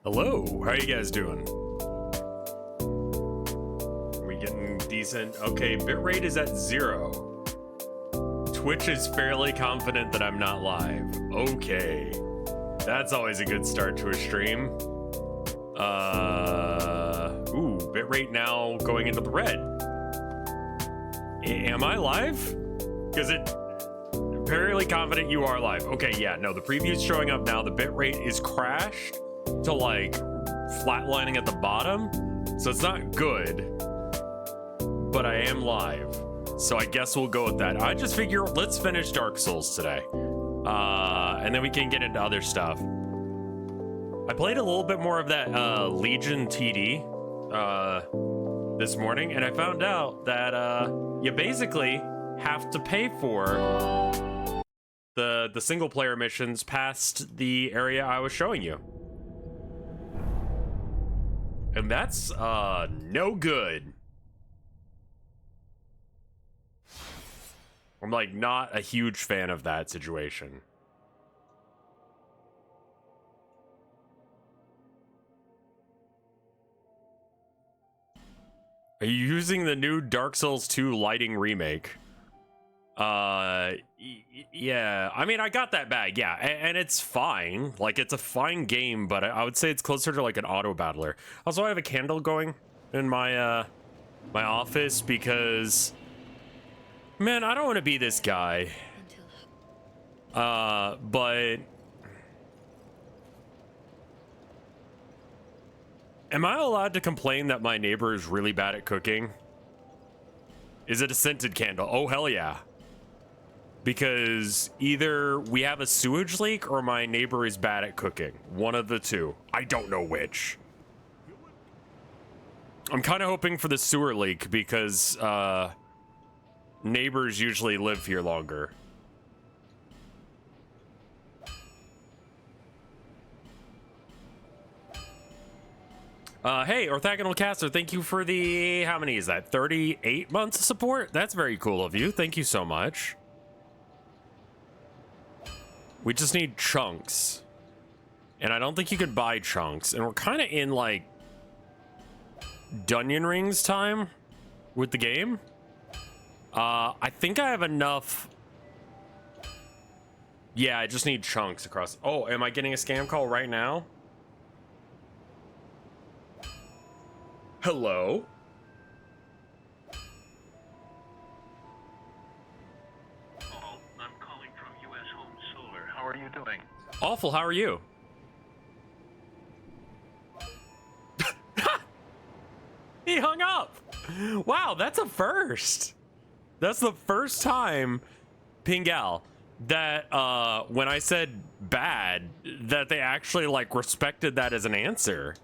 Hello, how are you guys doing? Are we getting decent? Okay, bitrate is at 0. Twitch is fairly confident that I'm not live. Okay. That's always a good start to a stream. Ooh, bitrate now going into the red. Am I live? Because it fairly confident you are live. Okay, yeah, no, the preview's showing up now. The bitrate is crashed to like flatlining at the bottom, so it's not good, but I am live, so I guess we'll go with that. I just figure let's finish Dark Souls today, and then we can get into other stuff. I played a little bit more of that Legion TD this morning, and I found out that you basically have to pay for the single player missions past the area I was showing you. And that's no good. I'm like not a huge fan of that situation. Are you using the new Dark Souls 2 lighting remake? Yeah, I mean, I got that bag, yeah, and it's fine. Like, it's a fine game, but I would say it's closer to like an auto battler. Also, I have a candle going in my my office because, man, I don't want to be this guy. But am I allowed to complain that my neighbor is really bad at cooking? Is it a scented candle? Oh, hell yeah. Because either we have a sewage leak or my neighbor is bad at cooking. One of the two. I don't know which. I'm kind of hoping for the sewer leak because neighbors usually live here longer. Hey, Orthogonal Caster, thank you for the, how many is that? 38 months of support? That's very cool of you. Thank you so much. We just need chunks. And I don't think you can buy chunks. And we're kind of in, like, Dungeon Rings time with the game. I think I have enough. Yeah, I just need chunks across. Oh, am I getting a scam call right now? Hello? How are you doing? Awful, how are you? He hung up. Wow, that's a first. That's the first time, Pingal, that when I said bad, that they actually like respected that as an answer.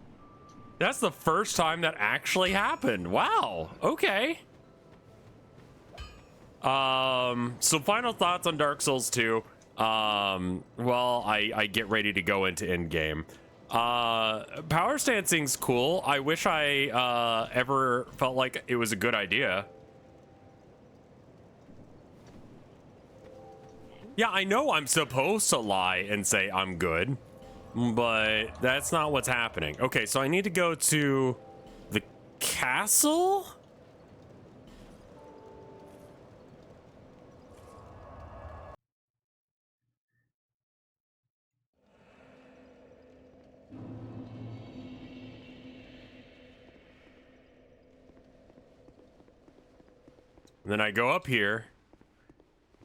That's the first time that actually happened. Wow, okay. So final thoughts on Dark Souls 2. Well, I get ready to go into endgame. Power stancing's cool. I wish I ever felt like it was a good idea. Yeah, I know I'm supposed to lie and say I'm good, but that's not what's happening. Okay, so I need to go to the castle? And then I go up here.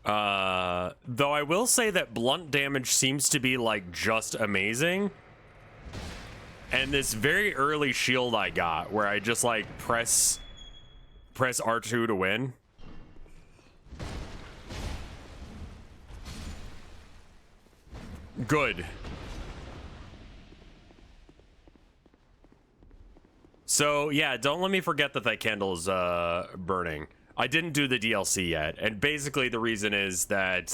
Though I will say that blunt damage seems to be like just amazing. And this very early shield I got where I just like press R2 to win. Good. So yeah, don't let me forget that that candle is burning. I didn't do the DLC yet, and basically the reason is that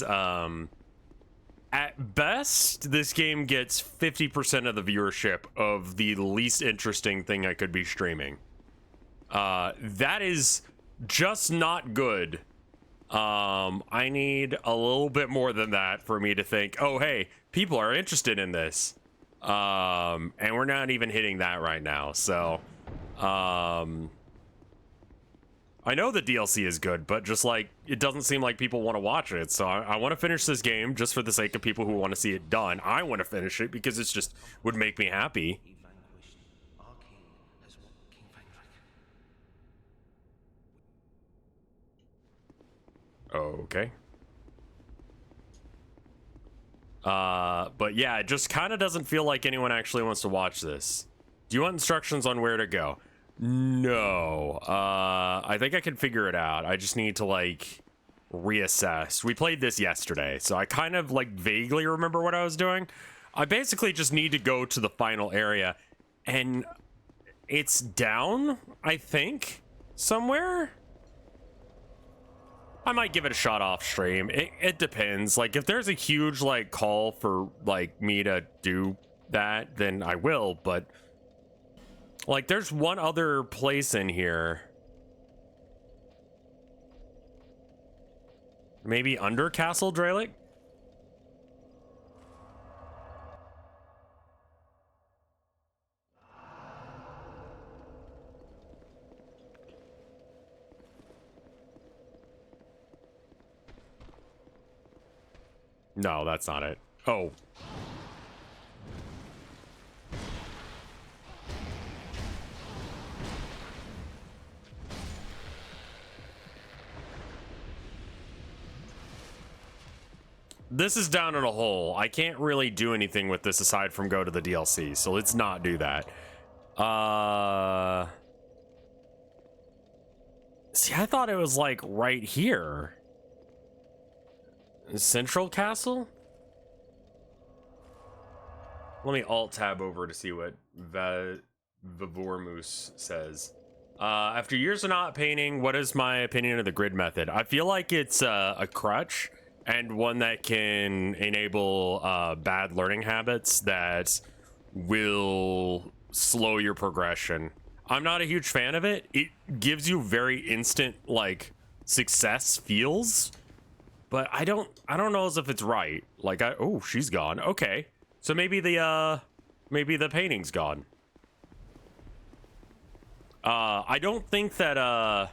at best this game gets 50% of the viewership of the least interesting thing I could be streaming. That is just not good. I need a little bit more than that for me to think, oh hey, people are interested in this. And we're not even hitting that right now. So, I know the DLC is good, but just like it doesn't seem like people want to watch it. So I want to finish this game just for the sake of people who want to see it done. I want to finish it because it's just would make me happy. Okay. But yeah, it just kind of doesn't feel like anyone actually wants to watch this. Do you want instructions on where to go? No. I think I can figure it out. I just need to like reassess. We played this yesterday, so I kind of like vaguely remember what I was doing. I basically just need to go to the final area, and it's down, I think, somewhere. I might give it a shot off stream. It depends. Like, if there's a huge, like, call for, like, me to do that, then I will, but... Like, there's one other place in here. Maybe under Castle Dralic? No, that's not it. Oh. This is down in a hole. I can't really do anything with this aside from go to the DLC, so let's not do that. See, I thought it was like right here. Central Castle? Let me alt tab over to see what Vivormoose says. After years of not painting, what is my opinion of the grid method? I feel like it's a crutch and one that can enable bad learning habits that will slow your progression. I'm not a huge fan of it. It gives you very instant like success feels, but I don't know as if it's right. Like oh, she's gone. Okay. So maybe the painting's gone. I don't think that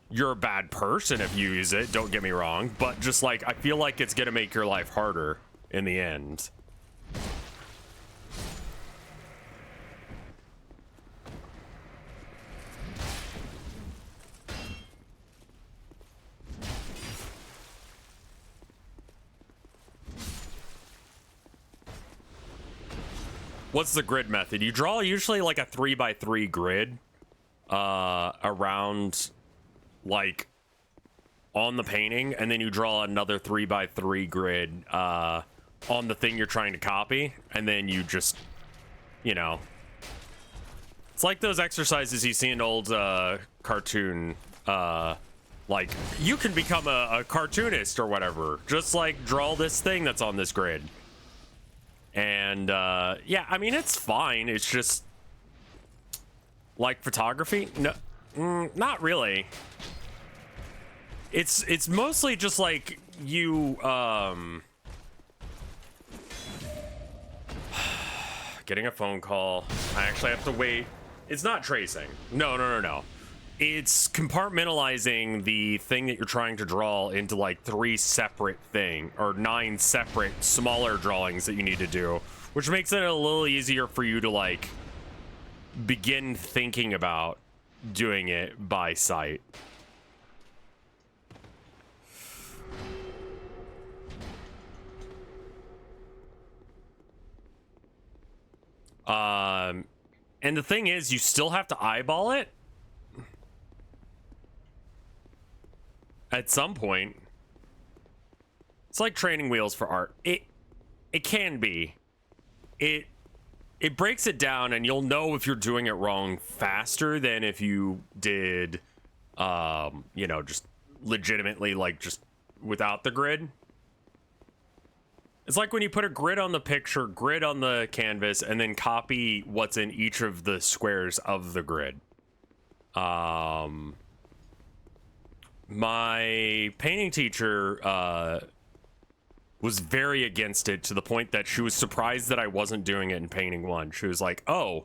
you're a bad person if you use it, don't get me wrong, but just like I feel like it's gonna make your life harder in the end. What's the grid method? You draw usually like a 3x3 grid around like on the painting, and then you draw another 3x3 grid on the thing you're trying to copy, and then you just, you know, it's like those exercises you see in old cartoon, like you can become a cartoonist or whatever, just like draw this thing that's on this grid. And yeah, I mean, it's fine. It's just like photography. No, not really. It's mostly just like you getting a phone call. I actually have to wait. It's not tracing. No. It's compartmentalizing the thing that you're trying to draw into like 3 separate or 9 separate smaller drawings that you need to do, which makes it a little easier for you to like begin thinking about doing it by sight. And the thing is, you still have to eyeball it at some point. It's like training wheels for art. It can be. It breaks it down, and you'll know if you're doing it wrong faster than if you did, you know, just legitimately like just without the grid. It's like when you put a grid on the picture, grid on the canvas, and then copy what's in each of the squares of the grid. My painting teacher was very against it to the point that she was surprised that I wasn't doing it in painting 1. She was like, "Oh,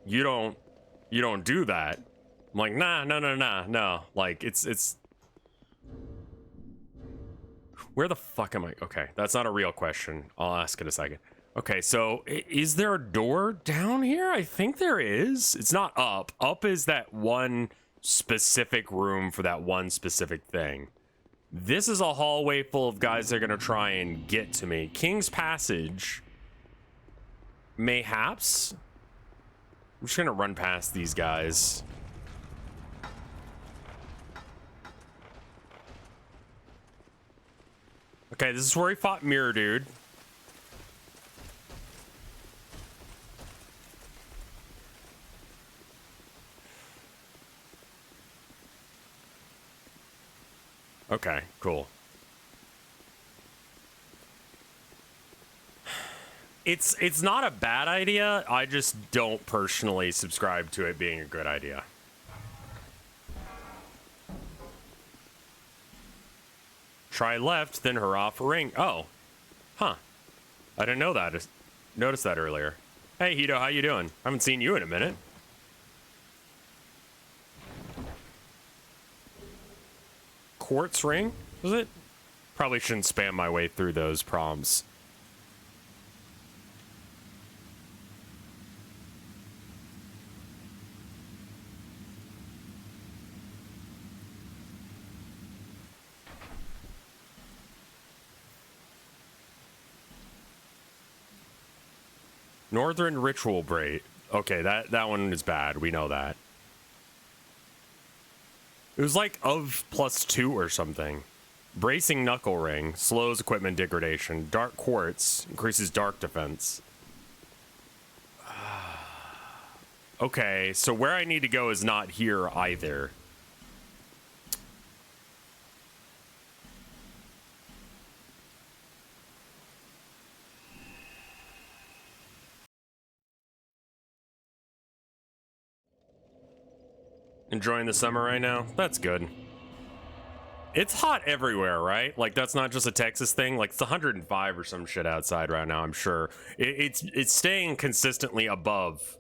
you don't do that." I'm like, "Nah, no. Like, it's where the fuck am I? Okay, that's not a real question. I'll ask it a second. Okay, so is there a door down here? I think there is. It's not up. Up is that one specific room for that one specific thing. This is a hallway full of guys that are gonna try and get to me. King's Passage, mayhaps. I'm just gonna run past these guys. Okay, this is where he fought Mirror Dude. Okay, cool. It's not a bad idea. I just don't personally subscribe to it being a good idea. Try left, then hurrah for ring. Oh. Huh. I didn't know that. Noticed that earlier. Hey, Hito, how you doing? Haven't seen you in a minute. Quartz ring? Was it? Probably shouldn't spam my way through those prompts. Northern Ritual Braid. Okay, that one is bad. We know that. It was like of +2 or something. Bracing Knuckle Ring. Slows equipment degradation. Dark Quartz. Increases dark defense. Okay, so where I need to go is not here either. Enjoying the summer right now? That's good. It's hot everywhere, right? Like, that's not just a Texas thing. Like, it's 105 or some shit outside right now, I'm sure. It's staying consistently above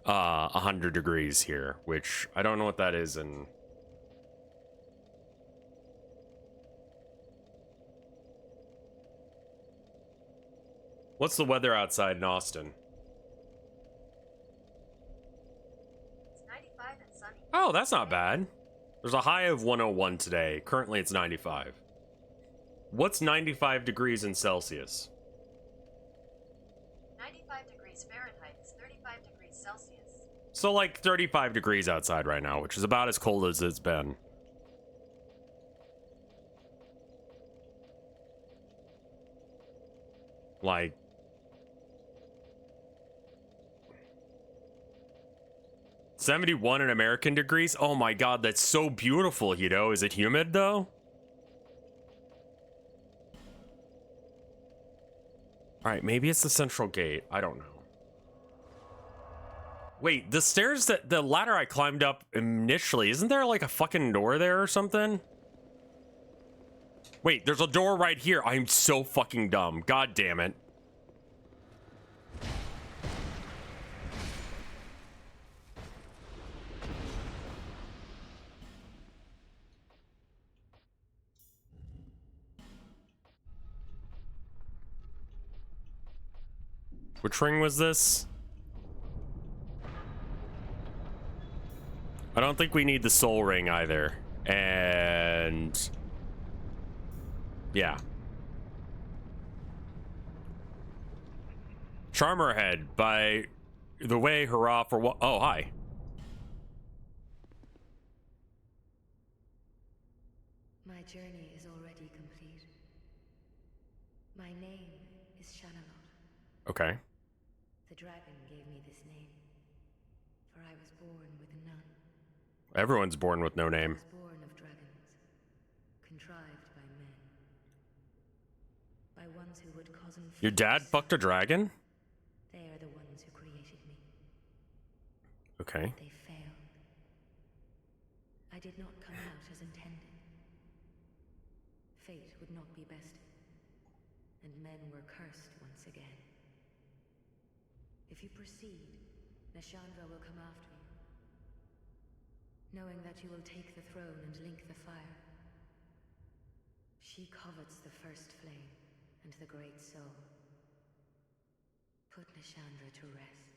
100 degrees here, which I don't know what that is in... What's the weather outside in Austin? Oh, that's not bad. There's a high of 101 today. Currently, it's 95. What's 95 degrees in Celsius? 95 degrees Fahrenheit is 35 degrees Celsius. So, like, 35 degrees outside right now, which is about as cold as it's been. Like... $71 in American degrees? Oh my god, that's so beautiful, Hito. Is it humid, though? Alright, maybe it's the central gate. I don't know. Wait, the stairs that... the ladder I climbed up initially, isn't there like a fucking door there or something? Wait, there's a door right here. I'm so fucking dumb. God damn it. Which ring was this? I don't think we need the soul ring either. And... yeah. Charmer Head. By the way, hurrah for what? Oh, hi. My journey is already complete. My name is Shanalot. Okay. The dragon gave me this name, for I was born with none. Everyone's born with no I name. was born of dragons, contrived by men. By ones who would cause them. Your dad fucked a dragon? They are the ones who created me. Okay. They failed. I did not come out as intended. Fate would not be bested, and men were cursed once again. If you proceed, Nashandra will come after you, knowing that you will take the throne and link the fire. She covets the first flame and the great soul. Put Nashandra to rest.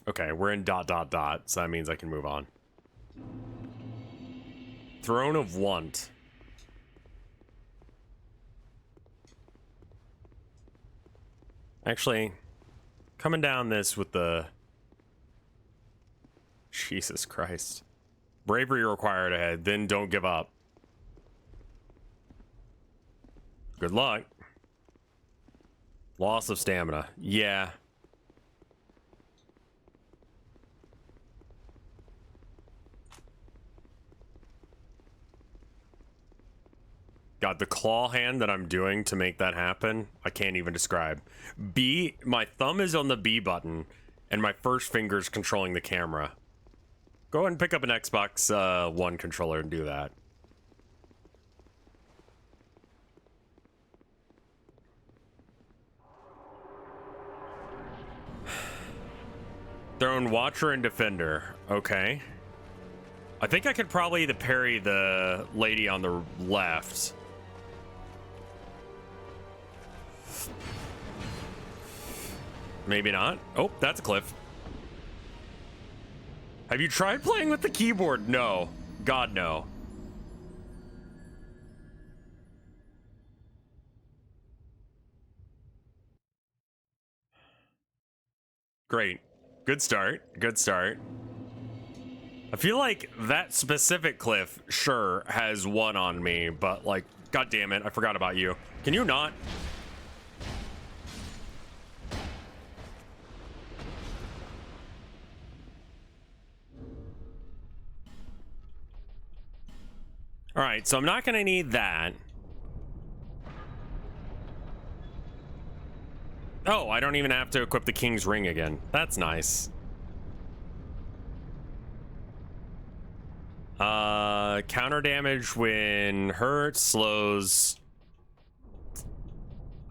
Okay, we're in ... so that means I can move on. Throne of Want. Actually, coming down this with the... Jesus Christ. Bravery required ahead, then don't give up. Good luck. Loss of stamina. Yeah. God, the claw hand that I'm doing to make that happen, I can't even describe. B, my thumb is on the B button, and my first finger's controlling the camera. Go ahead and pick up an Xbox One controller and do that. Throne Watcher and Defender. Okay. I think I could probably either parry the lady on the left. Maybe not. Oh, that's a cliff. Have you tried playing with the keyboard? No. God, no. Great. Good start. Good start. I feel like that specific cliff, sure, has one on me, but like, god damn it, I forgot about you. Can you not? All right, so I'm not gonna need that. Oh, I don't even have to equip the King's Ring again. That's nice. Counter damage when hurt, slows.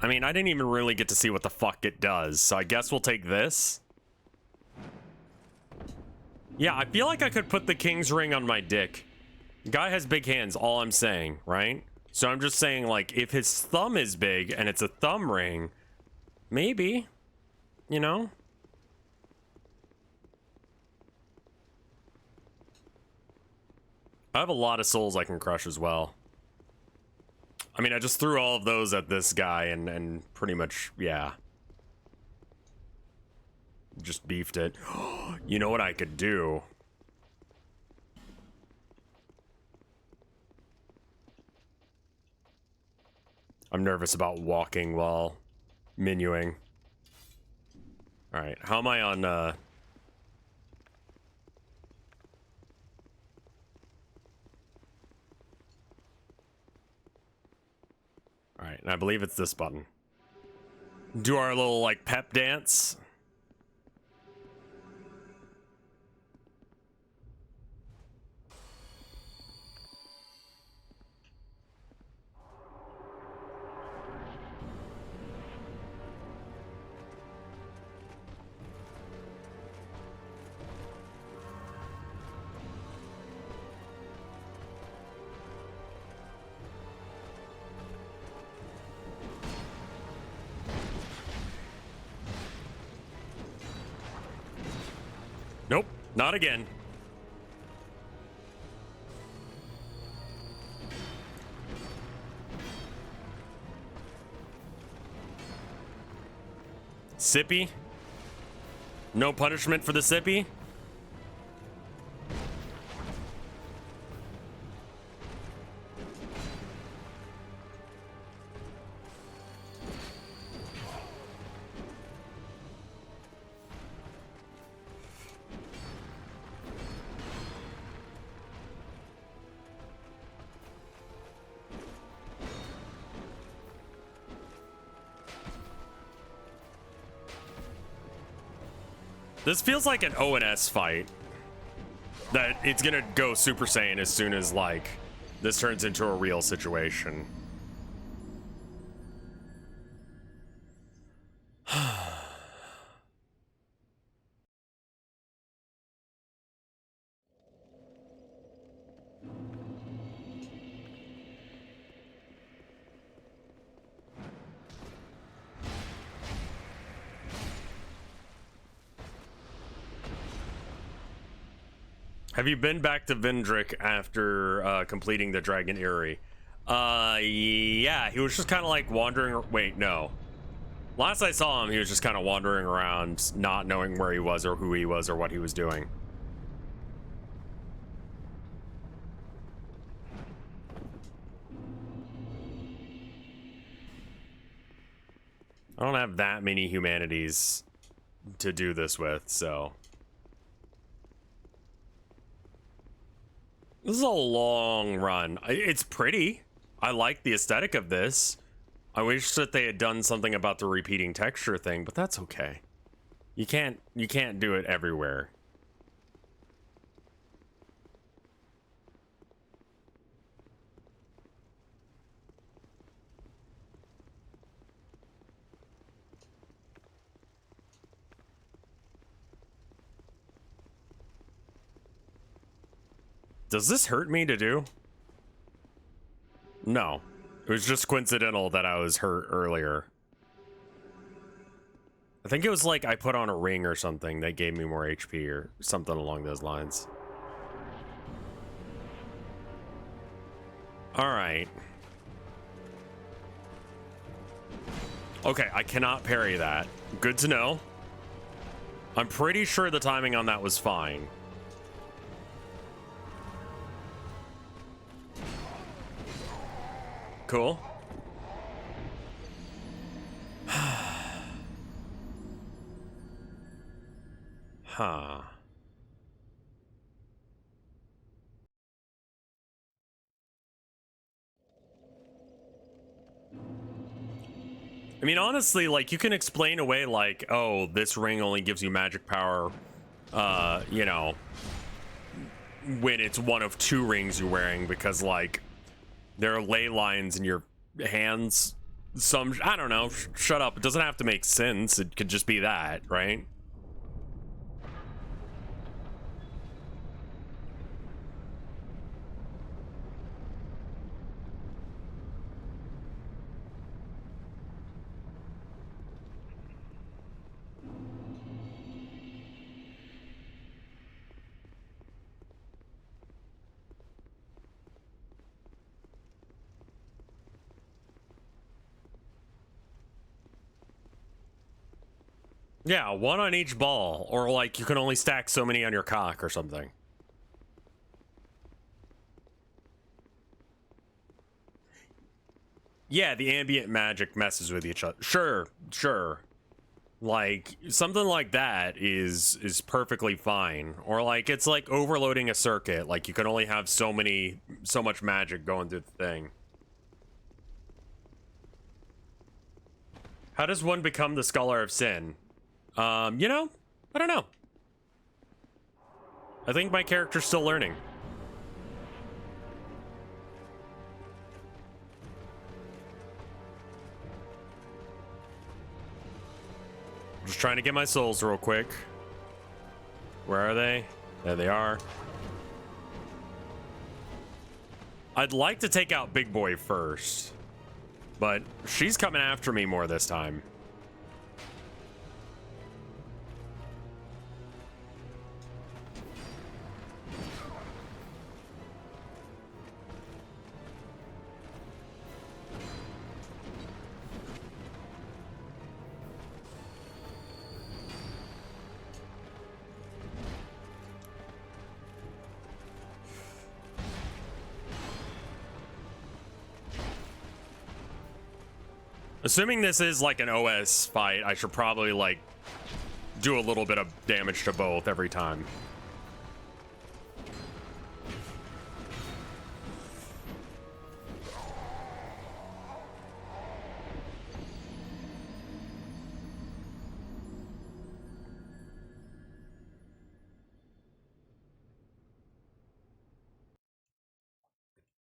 I mean, I didn't even really get to see what the fuck it does, so I guess we'll take this. Yeah, I feel like I could put the King's Ring on my dick. Guy has big hands, all I'm saying, right? So I'm just saying, like, if his thumb is big and it's a thumb ring, maybe, you know? I have a lot of souls I can crush as well. I mean, I just threw all of those at this guy and pretty much, yeah. Just beefed it. You know what I could do? I'm nervous about walking while menuing. Alright, how am I on, Alright, and I believe it's this button. Do our little, like, pep dance. Nope, not again. Sippy? No punishment for the sippy? This feels like an ONS fight. That it's gonna go Super Saiyan as soon as, like, this turns into a real situation. Have you been back to Vindrick after completing the Dragon Eyrie? Yeah, he was just kind of like wandering. Wait, no. Last I saw him, he was just kind of wandering around, not knowing where he was or who he was or what he was doing. I don't have that many humanities to do this with, so. This is a long run. It's pretty. I like the aesthetic of this. I wish that they had done something about the repeating texture thing, but that's okay. You can't do it everywhere. Does this hurt me to do? No. It was just coincidental that I was hurt earlier. I think it was like I put on a ring or something that gave me more HP or something along those lines. Alright. Okay, I cannot parry that. Good to know. I'm pretty sure the timing on that was fine. Cool. Huh. I mean, honestly, like, you can explain away, like, oh, this ring only gives you magic power, you know, when it's one of two rings you're wearing, because, like, there are ley lines in your hands. Some, I don't know, shut up. It doesn't have to make sense. It could just be that, right? Yeah, one on each ball, or like you can only stack so many on your cock or something. Yeah, the ambient magic messes with each other. Sure, sure. Like something like that is perfectly fine. Or like it's like overloading a circuit. Like you can only have so much magic going through the thing. How does one become the Scholar of Sin? You know, I don't know. I think my character's still learning. Just trying to get my souls real quick. Where are they? There they are. I'd like to take out Big Boy first, but she's coming after me more this time. Assuming this is like an OS fight, I should probably like do a little bit of damage to both every time.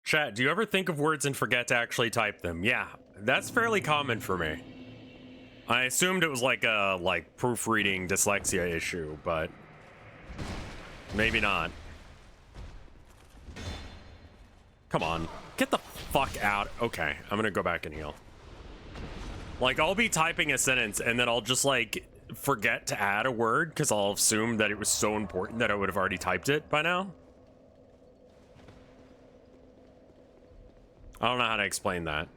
Chat, do you ever think of words and forget to actually type them? Yeah, that's fairly common for me. I assumed it was like a proofreading dyslexia issue, but maybe not. Come on, get the fuck out. Okay, I'm gonna go back and heal. Like, I'll be typing a sentence and then I'll just like forget to add a word because I'll assume that it was so important that I would have already typed it by now. I don't know how to explain that.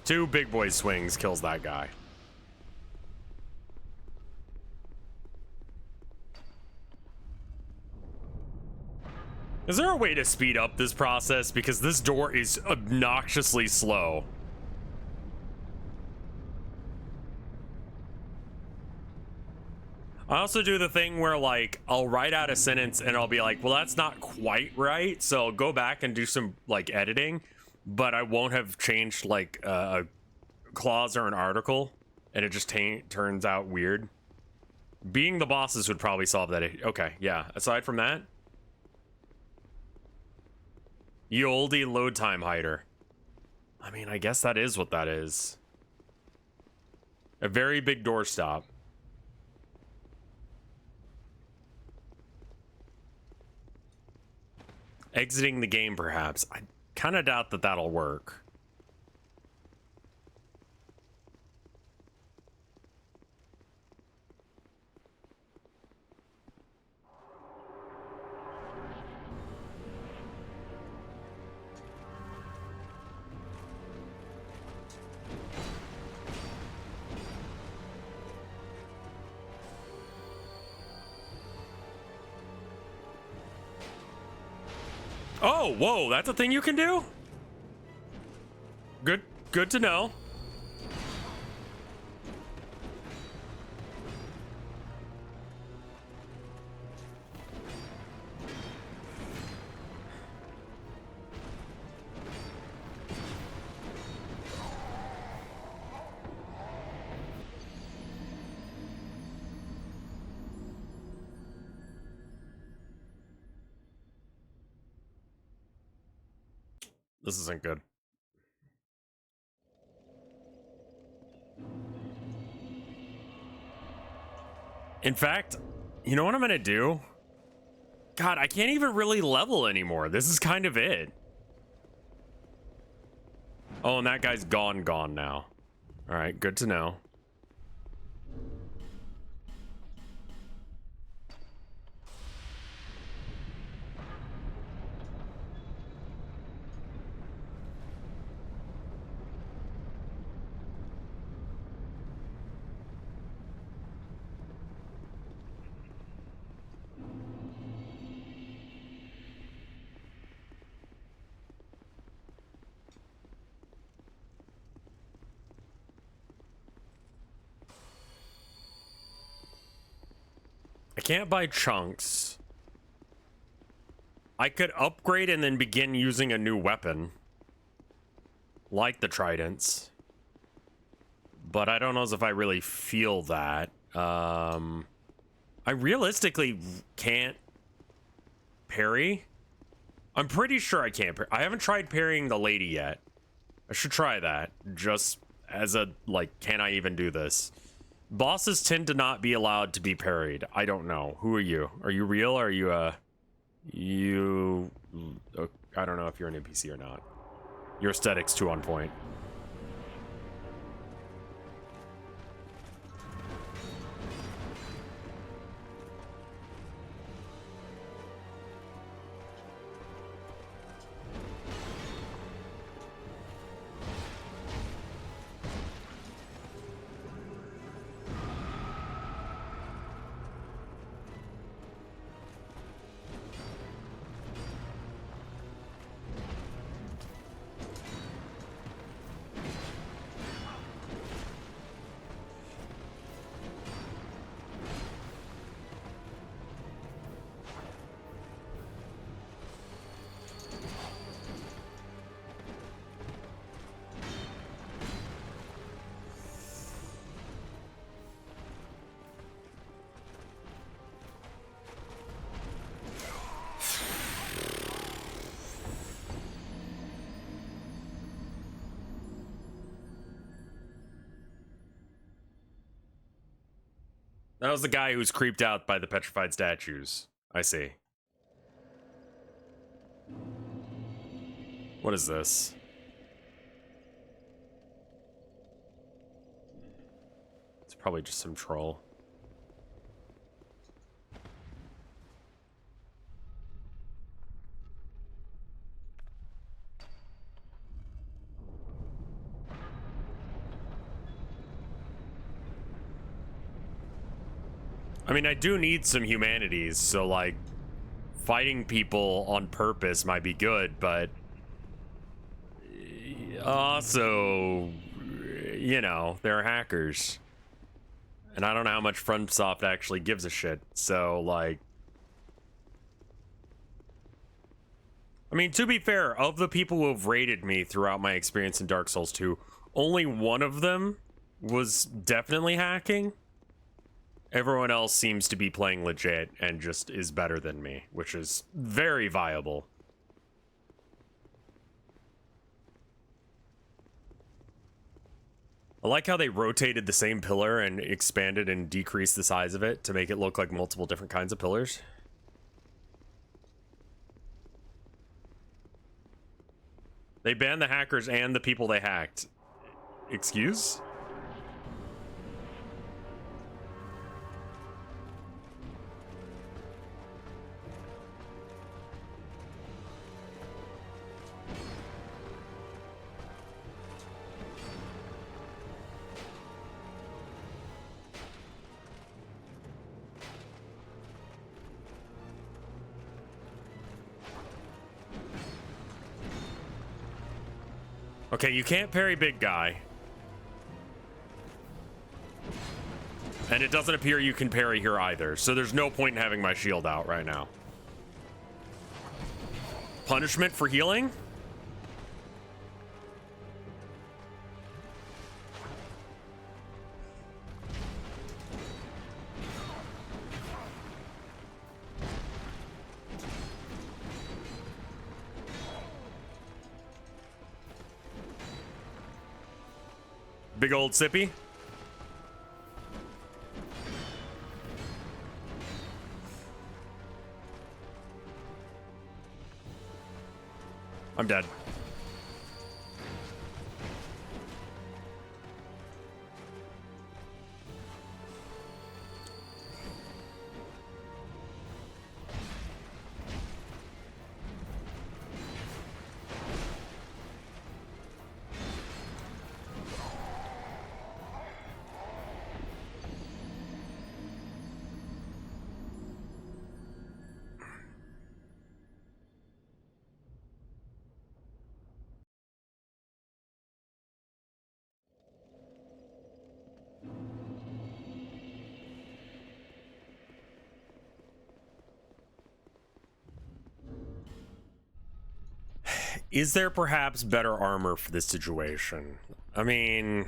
Two big boy swings kills that guy. Is there a way to speed up this process? Because this door is obnoxiously slow. I also do the thing where, like, I'll write out a sentence and I'll be like, well, that's not quite right. So I'll go back and do some, like, editing. But I won't have changed, like, a clause or an article. And it just turns out weird. Being the bosses would probably solve that issue. Okay, yeah. Aside from that. Ye oldie load time hider. I mean, I guess that is what that is. A very big doorstop. Exiting the game, perhaps. I kind of doubt that that'll work. Oh, whoa, that's a thing you can do? Good to know. This isn't good. In fact, you know what I'm gonna do? God, I can't even really level anymore. This is kind of it. Oh, and that guy's gone now. All right, good to know. I can't buy chunks. I could upgrade and then begin using a new weapon. Like the tridents. But I don't know if I really feel that. I realistically can't parry. I'm pretty sure I can't parry. I haven't tried parrying the lady yet. I should try that. Just as a, like, can I even do this? Bosses tend to not be allowed to be parried. I don't know. Who are you? Are you real? Or are you, I don't know if you're an NPC or not. Your aesthetic's too on point. That was the guy who was creeped out by the petrified statues. I see. What is this? It's probably just some troll. I mean, I do need some humanities, so like fighting people on purpose might be good, but also, you know, they're hackers. And I don't know how much FromSoft actually gives a shit. So, like, I mean, to be fair, of the people who have rated me throughout my experience in Dark Souls 2, only one of them was definitely hacking. Everyone else seems to be playing legit and just is better than me, which is very viable. I like how they rotated the same pillar and expanded and decreased the size of it to make it look like multiple different kinds of pillars. They banned the hackers and the people they hacked. Excuse? Okay, you can't parry big guy. And it doesn't appear you can parry here either, so there's no point in having my shield out right now. Punishment for healing? Big old sippy. I'm dead. Is there perhaps better armor for this situation? I mean,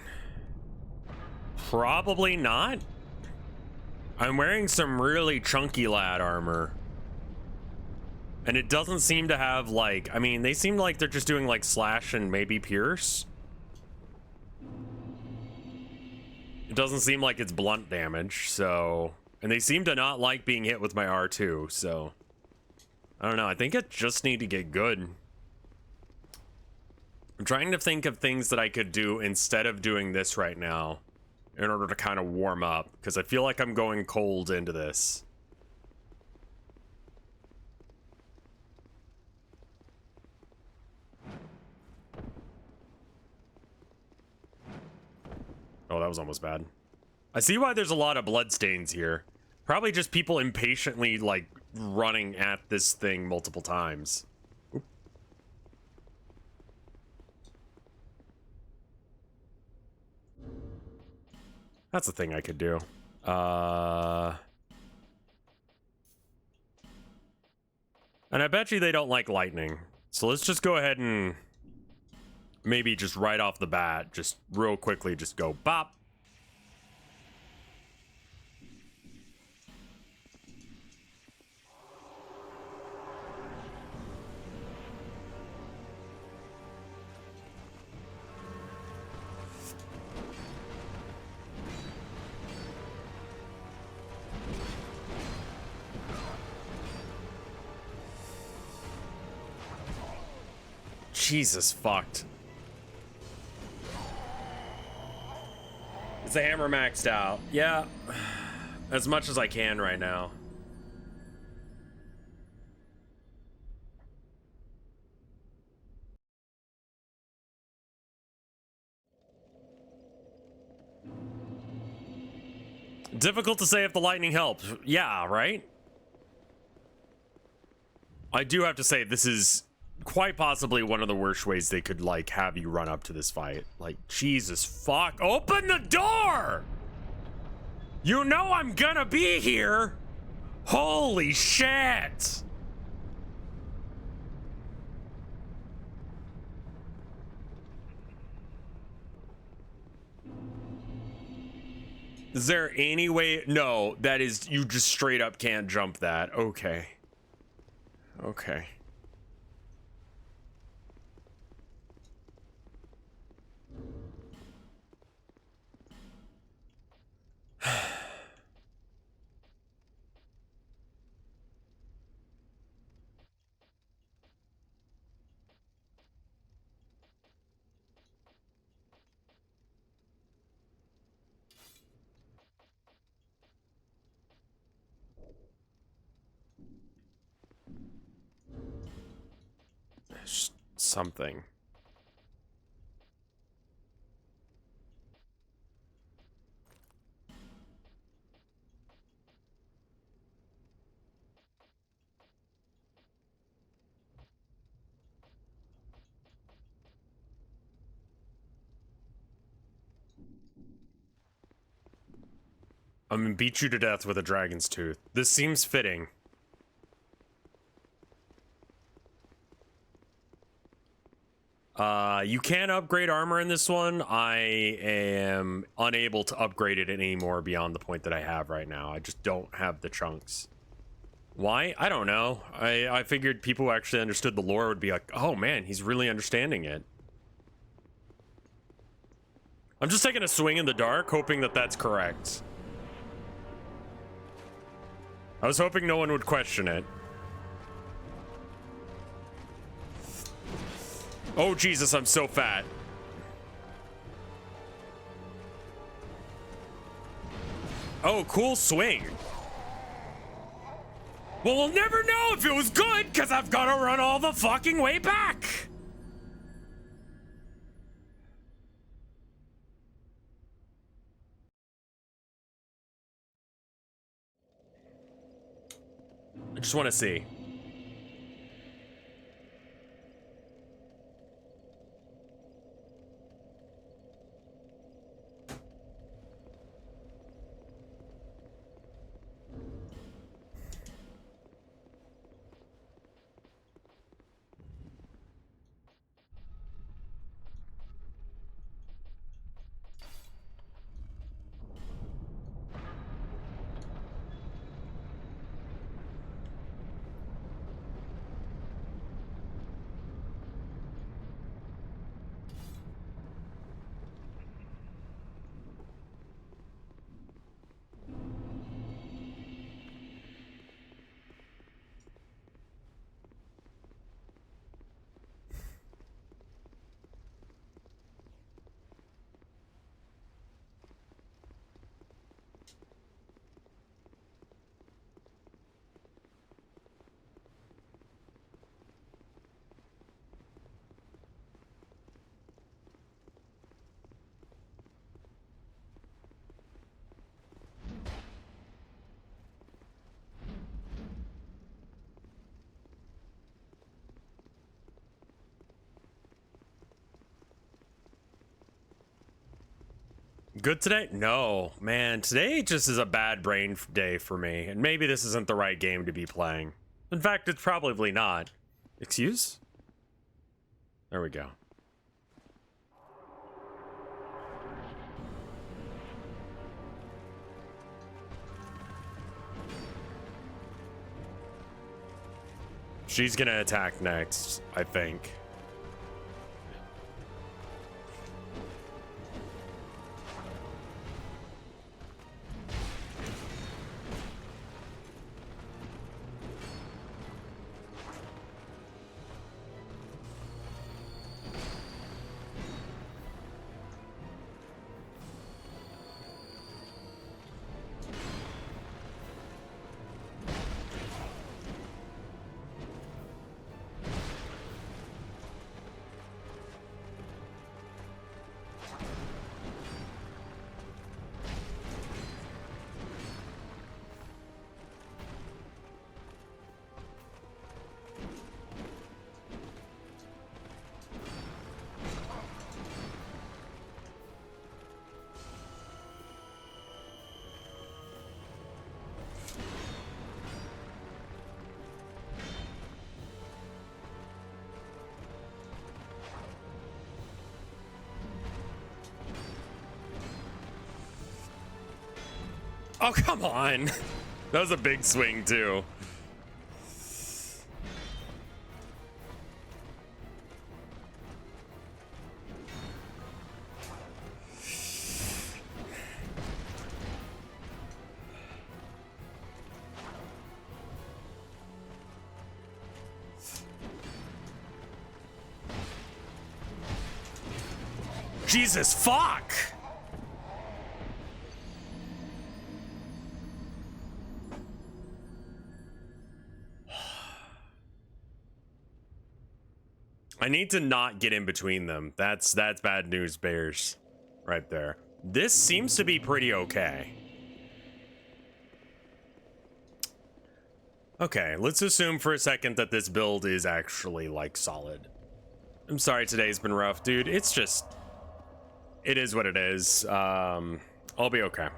probably not. I'm wearing some really chunky lad armor. And it doesn't seem to have, like, I mean, they seem like they're just doing, like, slash and maybe pierce. It doesn't seem like it's blunt damage, so... And they seem to not like being hit with my R2, so... I don't know, I think I just need to get good. I'm trying to think of things that I could do instead of doing this right now in order to kind of warm up, because I feel like I'm going cold into this. Oh, that was almost bad. I see why there's a lot of bloodstains here. Probably just people impatiently, like, running at this thing multiple times. Oop. That's a thing I could do. And I bet you they don't like lightning. So let's just go ahead and maybe just right off the bat, just real quickly, just go bop. Jesus fucked. Is the hammer maxed out? Yeah. As much as I can right now. Difficult to say if the lightning helps. Yeah, right? I do have to say this is quite possibly one of the worst ways they could like have you run up to this fight. Like, Jesus fuck. Open the door! You know I'm gonna be here! Holy shit! Is there any way? No, that is, you just straight up can't jump that. Okay. Okay. Something. I'm gonna beat you to death with a dragon's tooth. This seems fitting. You can upgrade armor in this one. I am unable to upgrade it anymore beyond the point that I have right now. I just don't have the chunks. Why? I don't know. I figured people who actually understood the lore would be like, oh man, he's really understanding it. I'm just taking a swing in the dark, hoping that that's correct. I was hoping no one would question it. Oh, Jesus, I'm so fat. Oh, cool swing. Well, we'll never know if it was good, because I've got to run all the fucking way back. I just want to see. Good today? No, man, today just is a bad brain day for me, and maybe this isn't the right game to be playing. In fact, it's probably not. Excuse? There we go. She's gonna attack next, I think. Oh, come on. That was a big swing, too. Jesus, fuck! I need to not get in between them. That's bad news bears right there. This seems to be pretty okay. Okay, let's assume for a second that this build is actually like solid. I'm sorry today's been rough, dude. It's just, it is what it is. I'll be okay.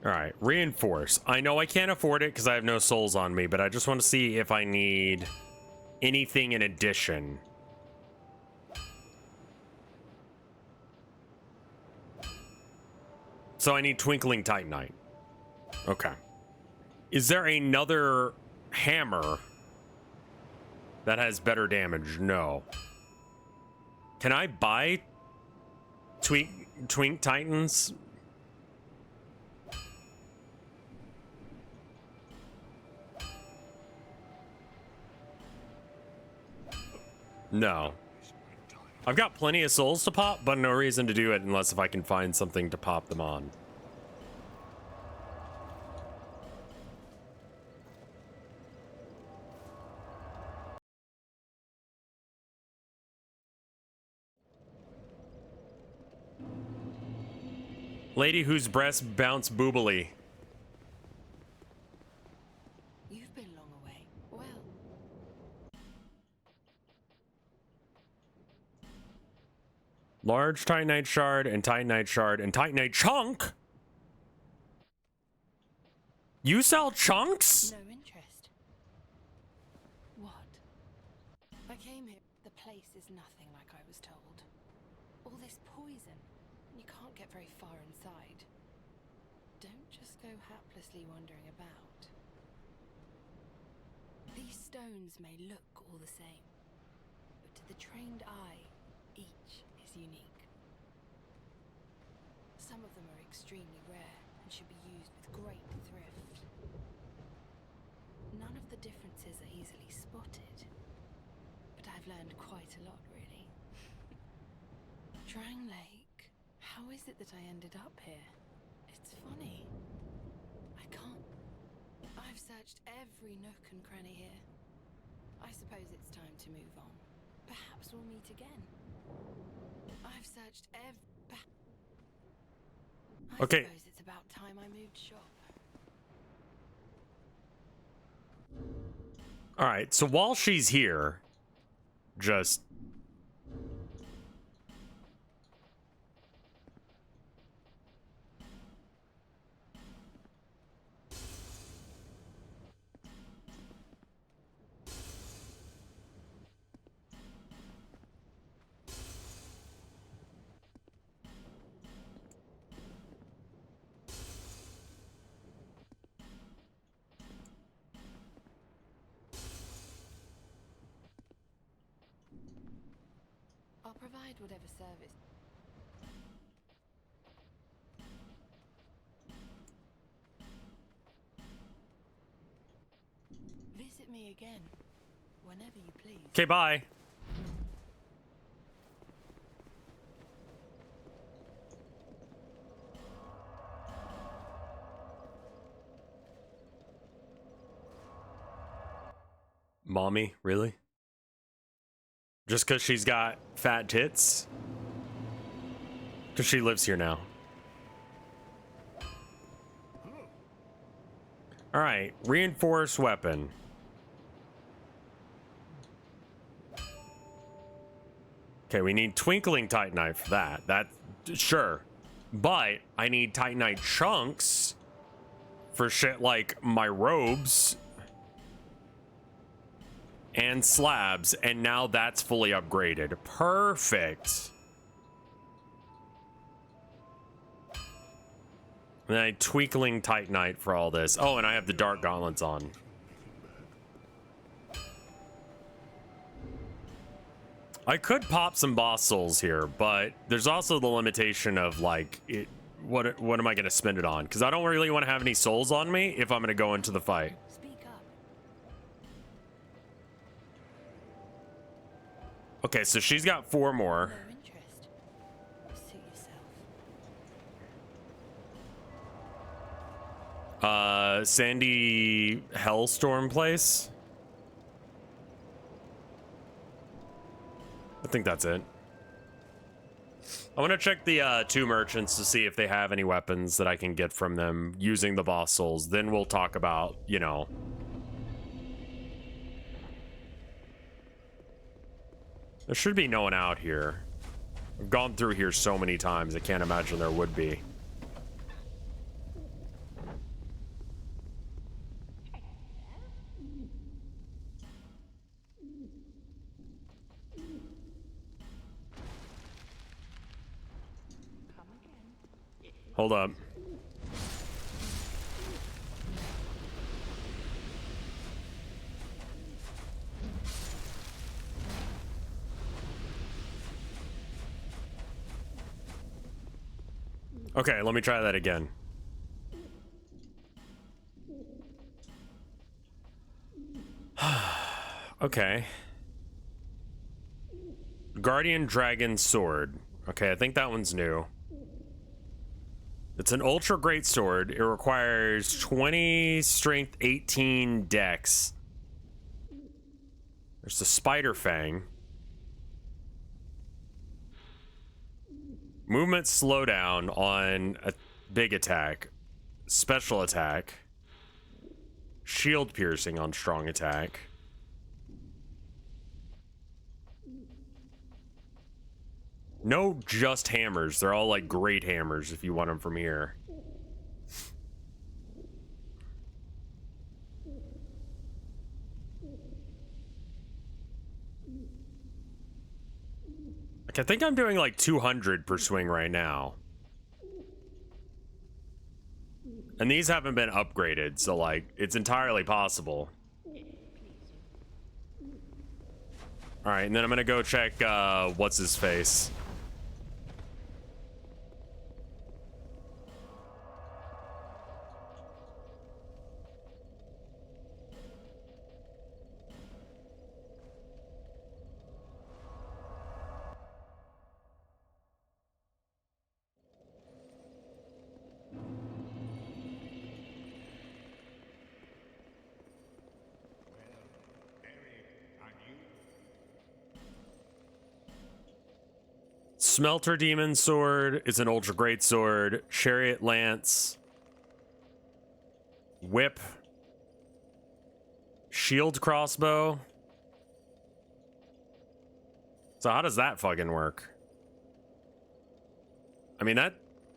All right, reinforce. I know I can't afford it because I have no souls on me, but I just want to see if I need anything in addition. So I need Twinkling Titanite. Okay. Is there another hammer that has better damage? No. Can I buy Twink Titans? No. I've got plenty of souls to pop, but no reason to do it unless if I can find something to pop them on. Lady whose breasts bounce boobily. You've been long away. Well, Large Titanite shard and Titanite shard and Titanite chunk? You sell chunks? no interest. What? I came here. The place is nothing like I was told. All this poison. You can't get very far inside. Don't just go haplessly wandering about. These stones may look all the same, but to the trained eye, each is unique. Some of them are extremely rare and should be used with great thrift. None of the differences are easily spotted, but I've learned quite a lot, really. Drang Lake, how is it that I ended up here? It's funny. I can't... I've searched every nook and cranny here. I suppose it's time to move on. Perhaps we'll meet again. I've searched I Okay. suppose it's about time I moved shop. All right, so while she's here, just... I'll provide whatever service. Visit me again, whenever you please. Okay, bye. Mommy, really? Just because she's got fat tits? Because she lives here now. All right, reinforced weapon. Okay, we need Twinkling Titanite for that. That, sure. But I need Titanite chunks for shit like my robes. and slabs, and now that's fully upgraded. Perfect. And then a twinkling titanite for all this. Oh, and I have the dark gauntlets on. I could pop some boss souls here, but there's also the limitation of like it. What am I going to spend it on? Because I don't really want to have any souls on me if I'm going to go into the fight. Speak up. Okay, so she's got 4 more. No interest. Suit yourself. Sandy Hellstorm place. I think that's it. I want to check the 2 merchants to see if they have any weapons that I can get from them using the boss souls. Then we'll talk about, you know. There should be no one out here. I've gone through here so many times, I can't imagine there would be. Hold up. Okay, let me try that again. Okay. Guardian Dragon Sword. Okay, I think that one's new. It's an ultra great sword. It requires 20 strength, 18 dex. There's the Spider Fang. Movement slowdown on a big attack. Special attack. Shield piercing on strong attack. No just hammers. They're all like great hammers if you want them from here. Like, I think I'm doing like 200 per swing right now. And these haven't been upgraded, so like, it's entirely possible. Alright, and then I'm gonna go check, what's his face. Smelter Demon Sword is an ultra great sword. Chariot Lance. Whip. Shield Crossbow. So how does that fucking work? I mean,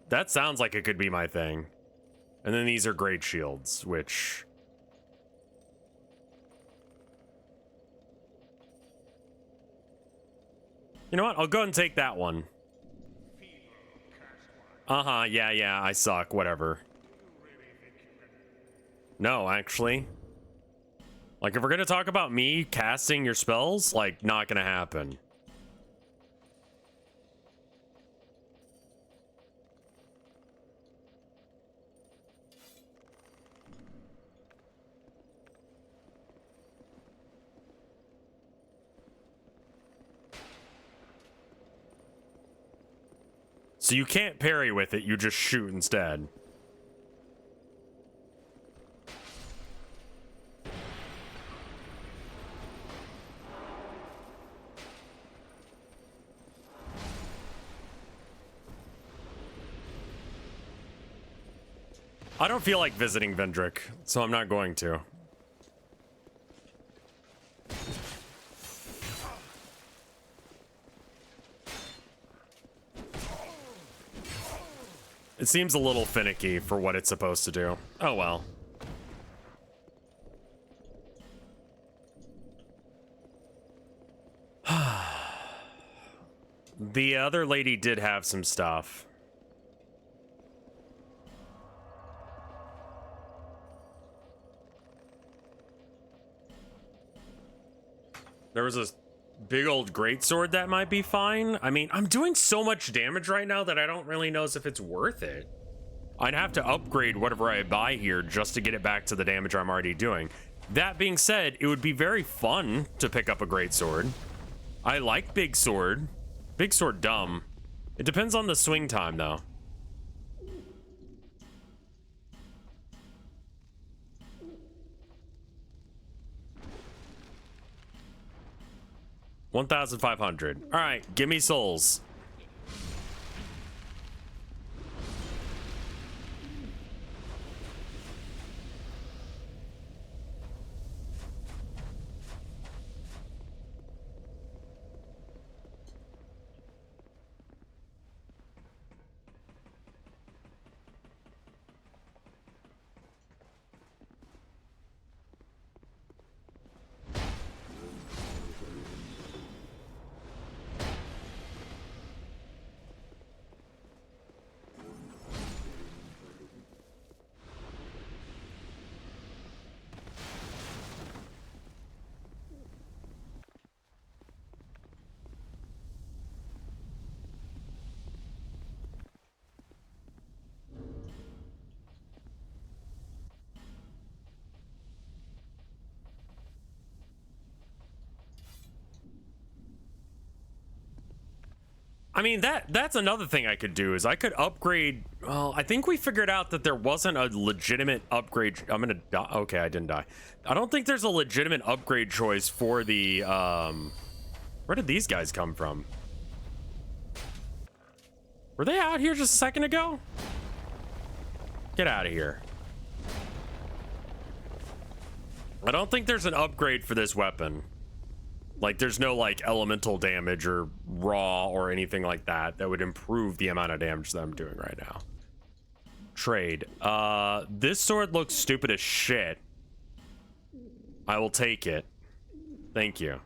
that sounds like it could be my thing. And then these are great shields, which... You know what? I'll go ahead and take that one. Uh-huh, yeah, I suck, whatever. No, actually. Like, if we're gonna talk about me casting your spells, like, not gonna happen. So you can't parry with it, you just shoot instead. I don't feel like visiting Vendrick, so I'm not going to. It seems a little finicky for what it's supposed to do. Oh well. The other lady did have some stuff. There was a big old greatsword that might be fine. I mean, I'm doing so much damage right now that I don't really know if it's worth it. I'd have to upgrade whatever I buy here just to get it back to the damage I'm already doing. That being said, it would be very fun to pick up a greatsword. I like big sword. Big sword dumb. It depends on the swing time though. $1,500. All right, give me souls. I mean, that's another thing I could do is I could upgrade. Well, I think we figured out that there wasn't a legitimate upgrade. I'm gonna die. Okay, I didn't die. I don't think there's a legitimate upgrade choice for the where did these guys come from? Were they out here just a second ago? Get out of here. I don't think there's an upgrade for this weapon. Like, there's no, like, elemental damage or raw or anything like that that would improve the amount of damage that I'm doing right now. Trade. This sword looks stupid as shit. I will take it. Thank you.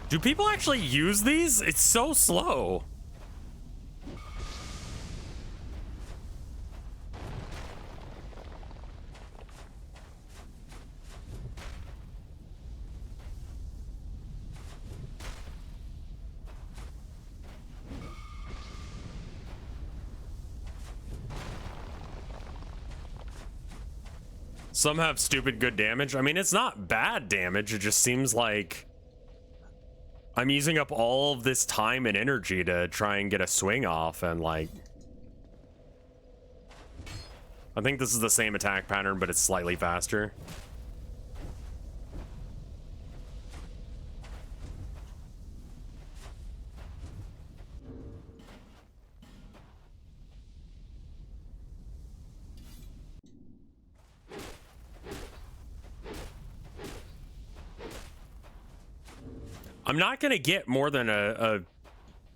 Do people actually use these? It's so slow. Some have stupid good damage. I mean, it's not bad damage. It just seems like I'm using up all of this time and energy to try and get a swing off, and like, I think this is the same attack pattern, but it's slightly faster. I'm not going to get more than a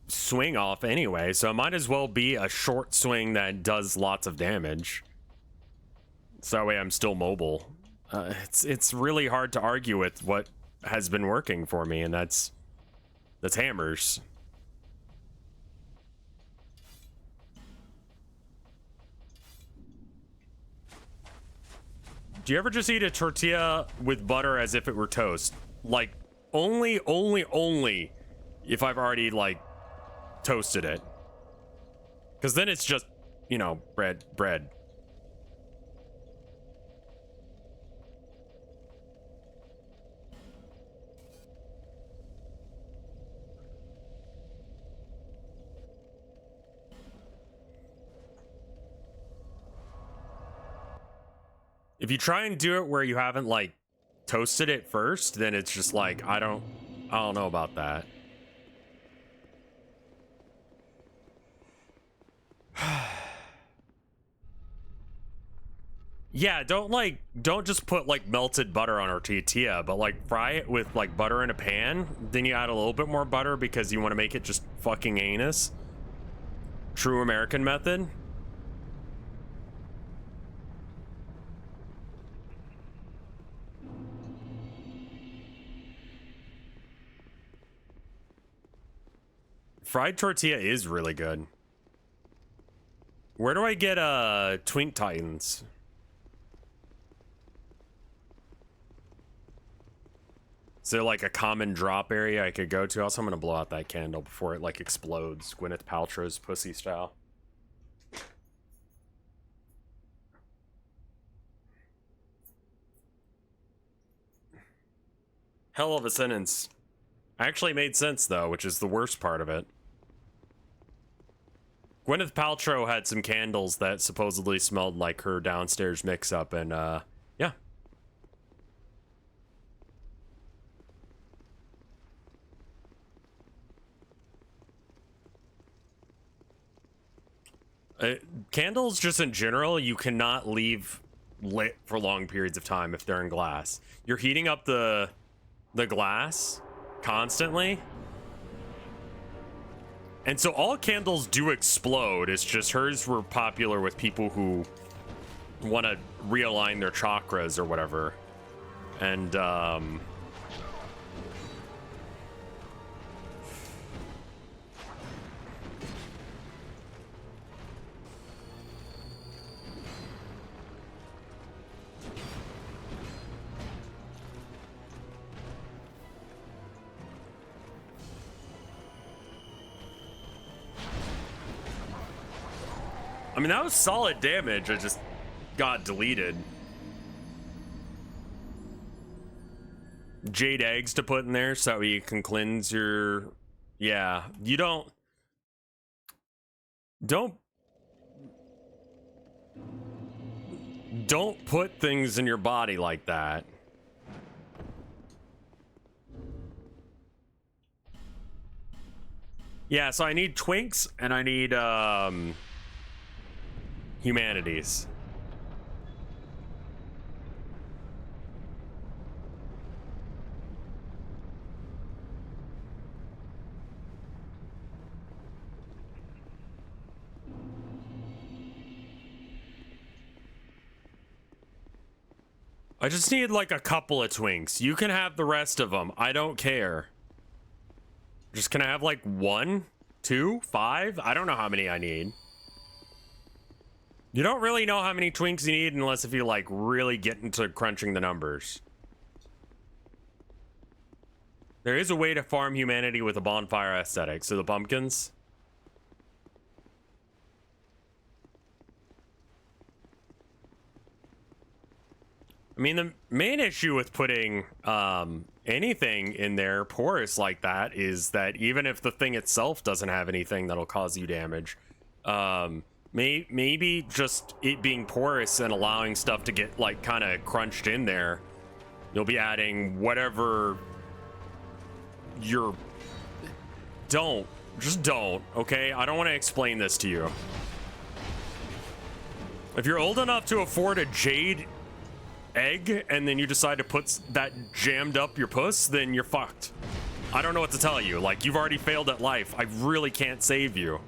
swing off anyway, so it might as well be a short swing that does lots of damage. So that way I'm still mobile. It's really hard to argue with what has been working for me, and that's hammers. Do you ever just eat a tortilla with butter as if it were toast? Like, only if I've already, like, toasted it. Because then it's just, you know, bread. If you try and do it where you haven't, like, toasted it first, then it's just like, I don't know about that. Yeah, don't just put like melted butter on a tortilla, but like fry it with like butter in a pan. Then you add a little bit more butter because you want to make it just fucking anus. True American method. Fried tortilla is really good. Where do I get Twink Titans? Is there like a common drop area I could go to? Also, I'm gonna blow out that candle before it like explodes. Gwyneth Paltrow's pussy style. Hell of a sentence. Actually made sense though, which is the worst part of it. Gwyneth Paltrow had some candles that supposedly smelled like her downstairs mix-up, and yeah. Candles just in general, you cannot leave lit for long periods of time if they're in glass. You're heating up the glass constantly. And so all candles do explode. It's just hers were popular with people who want to realign their chakras or whatever. And I mean, that was solid damage. I just got deleted. Jade eggs to put in there so you can cleanse your... Yeah, you don't put things in your body like that. Yeah, so I need Twinks and I need humanities. I just need like a couple of Twinks. You can have the rest of them. I don't care. Just can I have like 1, 2, 5? I don't know how many I need. You don't really know how many Twinks you need unless if you like really get into crunching the numbers. There is a way to farm humanity with a bonfire aesthetic. So the pumpkins. I mean, the main issue with putting anything in there porous like that is that even if the thing itself doesn't have anything that'll cause you damage, maybe just it being porous and allowing stuff to get like kind of crunched in there, you'll be adding whatever you're... Just don't, okay? I don't want to explain this to you. If you're old enough to afford a jade egg and then you decide to put that jammed up your puss, then you're fucked. I don't know what to tell you. Like, you've already failed at life. I really can't save you.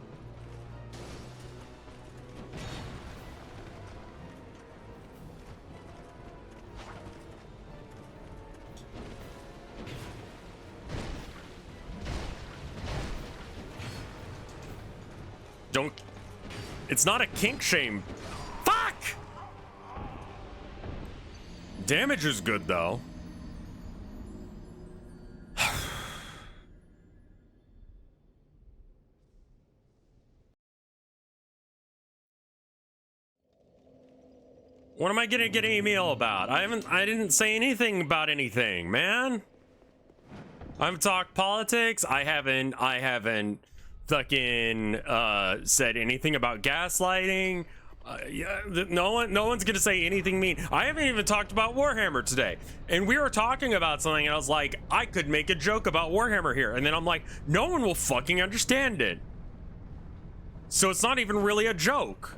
Don't... It's not a kink shame. Fuck! Damage is good, though. What am I gonna get an email about? I didn't say anything about anything, man. I haven't talked politics. I haven't fucking said anything about gaslighting. Yeah, no one's gonna say anything mean. I haven't even talked about Warhammer today, and we were talking about something, and I was like, I could make a joke about Warhammer here, and then I'm like, no one will fucking understand it, so it's not even really a joke.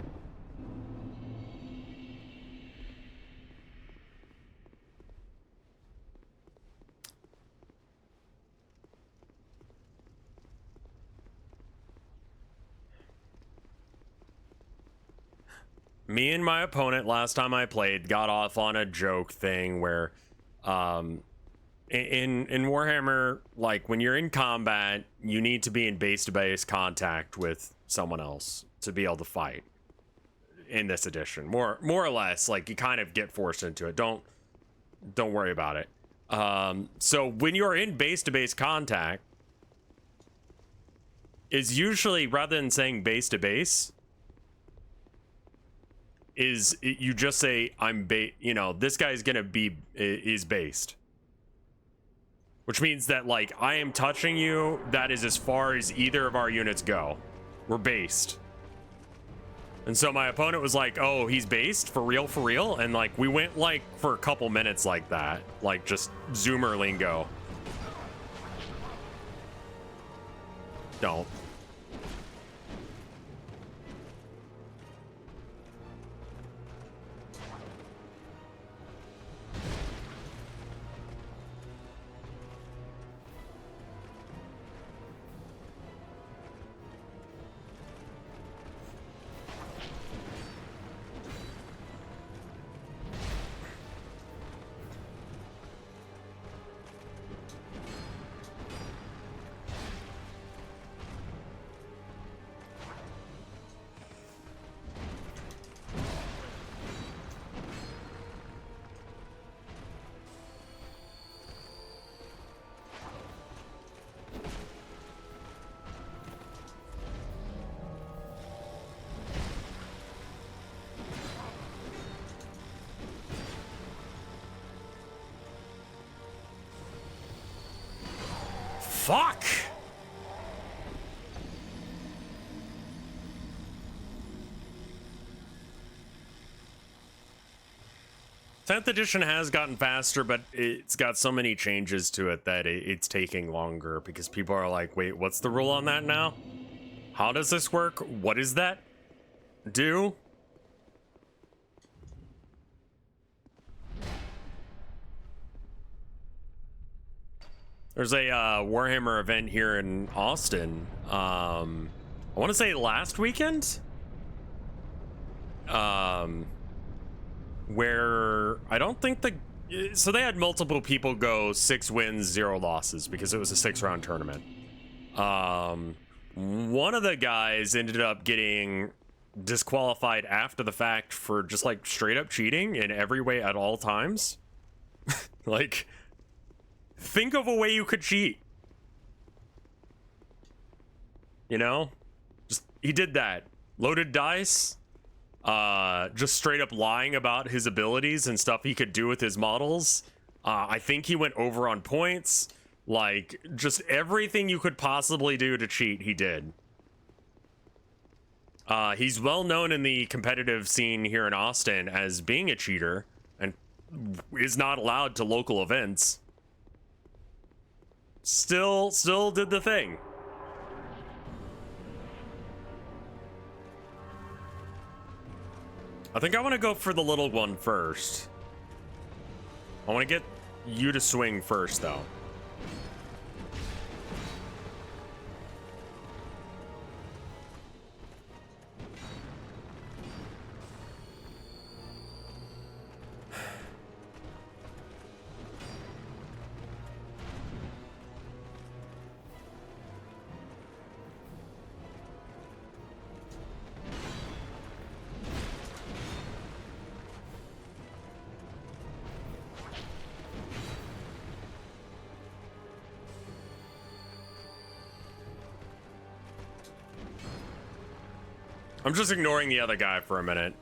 me and my opponent last time I played got off on a joke thing where in Warhammer, like when you're in combat, you need to be in base-to-base contact with someone else to be able to fight. In this edition, more or less, like you kind of get forced into it. Don't worry about it. So when you're in base-to-base contact, is usually, rather than saying base-to-base, you just say you know, this guy's gonna be is based, which means that like I am touching you. That is as far as either of our units go. We're based. And so my opponent was like, oh, he's based for real, and like we went like for a couple minutes like that, like just Zoomer lingo. Don't. Fuck! 10th edition has gotten faster, but it's got so many changes to it that it's taking longer because people are like, wait, what's the rule on that now? How does this work? What does that do? There's a Warhammer event here in Austin. I want to say last weekend. Where I don't think so they had multiple people go 6 wins, 0 losses because it was a 6-round tournament. One of the guys ended up getting disqualified after the fact for just like straight up cheating in every way at all times. Like, think of a way you could cheat. You know? Just, he did that. Loaded dice. Just straight up lying about his abilities and stuff he could do with his models. I think he went over on points. Like, just everything you could possibly do to cheat, he did. He's well known in the competitive scene here in Austin as being a cheater and is not allowed to local events. Still did the thing. I think I want to go for the little one first. I want to get you to swing first, though. I'm just ignoring the other guy for a minute.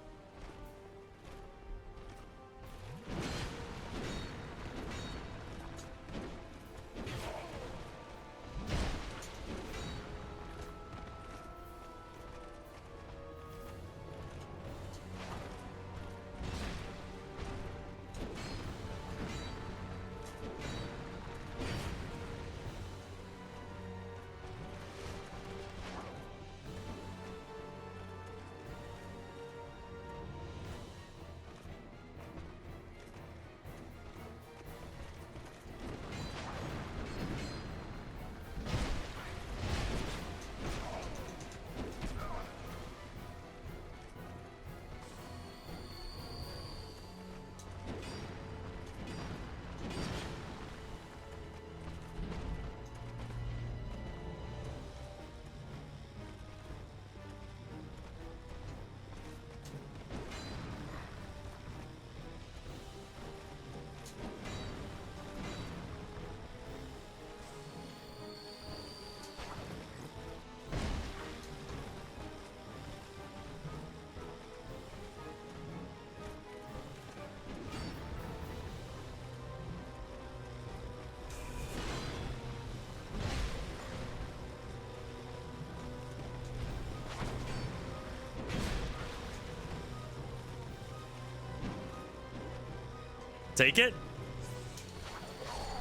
Take it?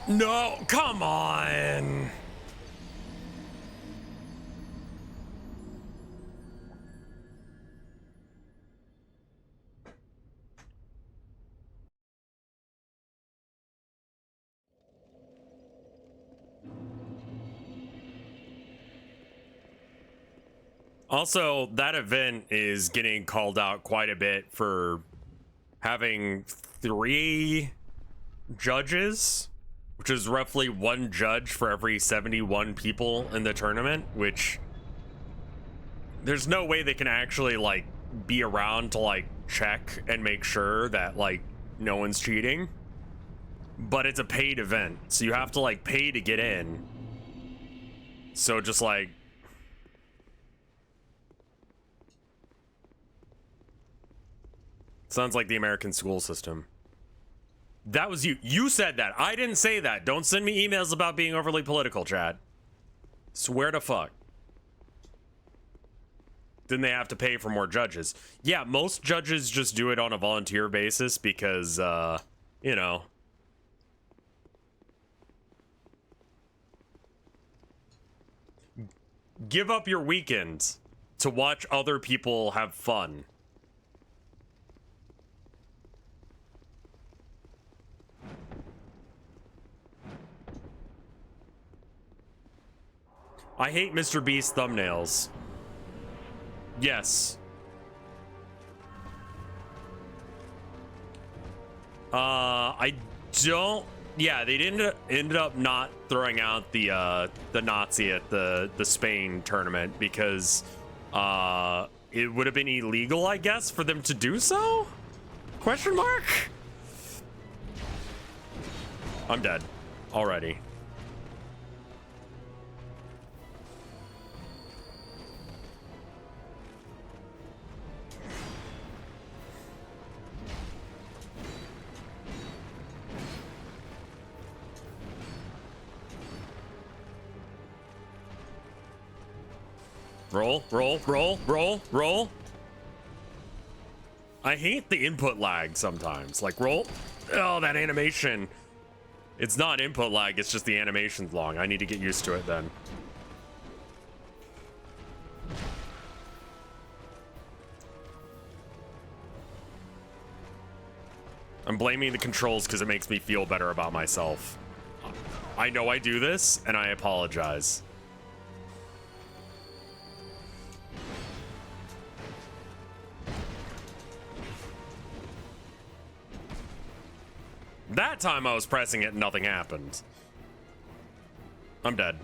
No, come on. Also, that event is getting called out quite a bit for having 3 judges, which is roughly 1 judge for every 71 people in the tournament, which there's no way they can actually like be around to like check and make sure that like no one's cheating. But it's a paid event, so you have to like pay to get in. So just like, sounds like the American school system. That was you. You said that. I didn't say that. Don't send me emails about being overly political, Chad. Swear to fuck. Then they have to pay for more judges. Yeah, most judges just do it on a volunteer basis because, you know. Give up your weekends to watch other people have fun. I hate Mr. Beast thumbnails. Yes. I don't. Yeah, they ended up not throwing out the Nazi at the Spain tournament because it would have been illegal, I guess, for them to do so? Question mark? I'm dead already. Roll, roll, roll, roll, roll. I hate the input lag sometimes. Like, roll. Oh, that animation. It's not input lag, it's just the animation's long. I need to get used to it then. I'm blaming the controls because it makes me feel better about myself. I know I do this, and I apologize. That time I was pressing it and nothing happened. I'm dead.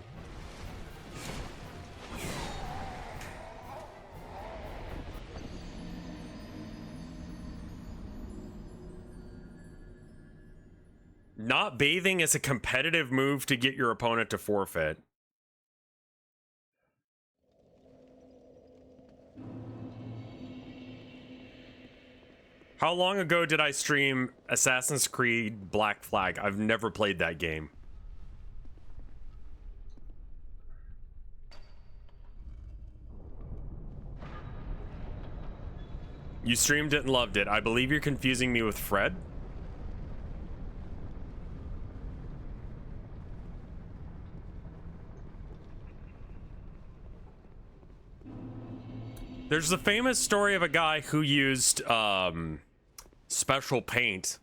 Not bathing is a competitive move to get your opponent to forfeit. How long ago did I stream Assassin's Creed Black Flag? I've never played that game. You streamed it and loved it. I believe you're confusing me with Fred. There's a famous story of a guy who used special paint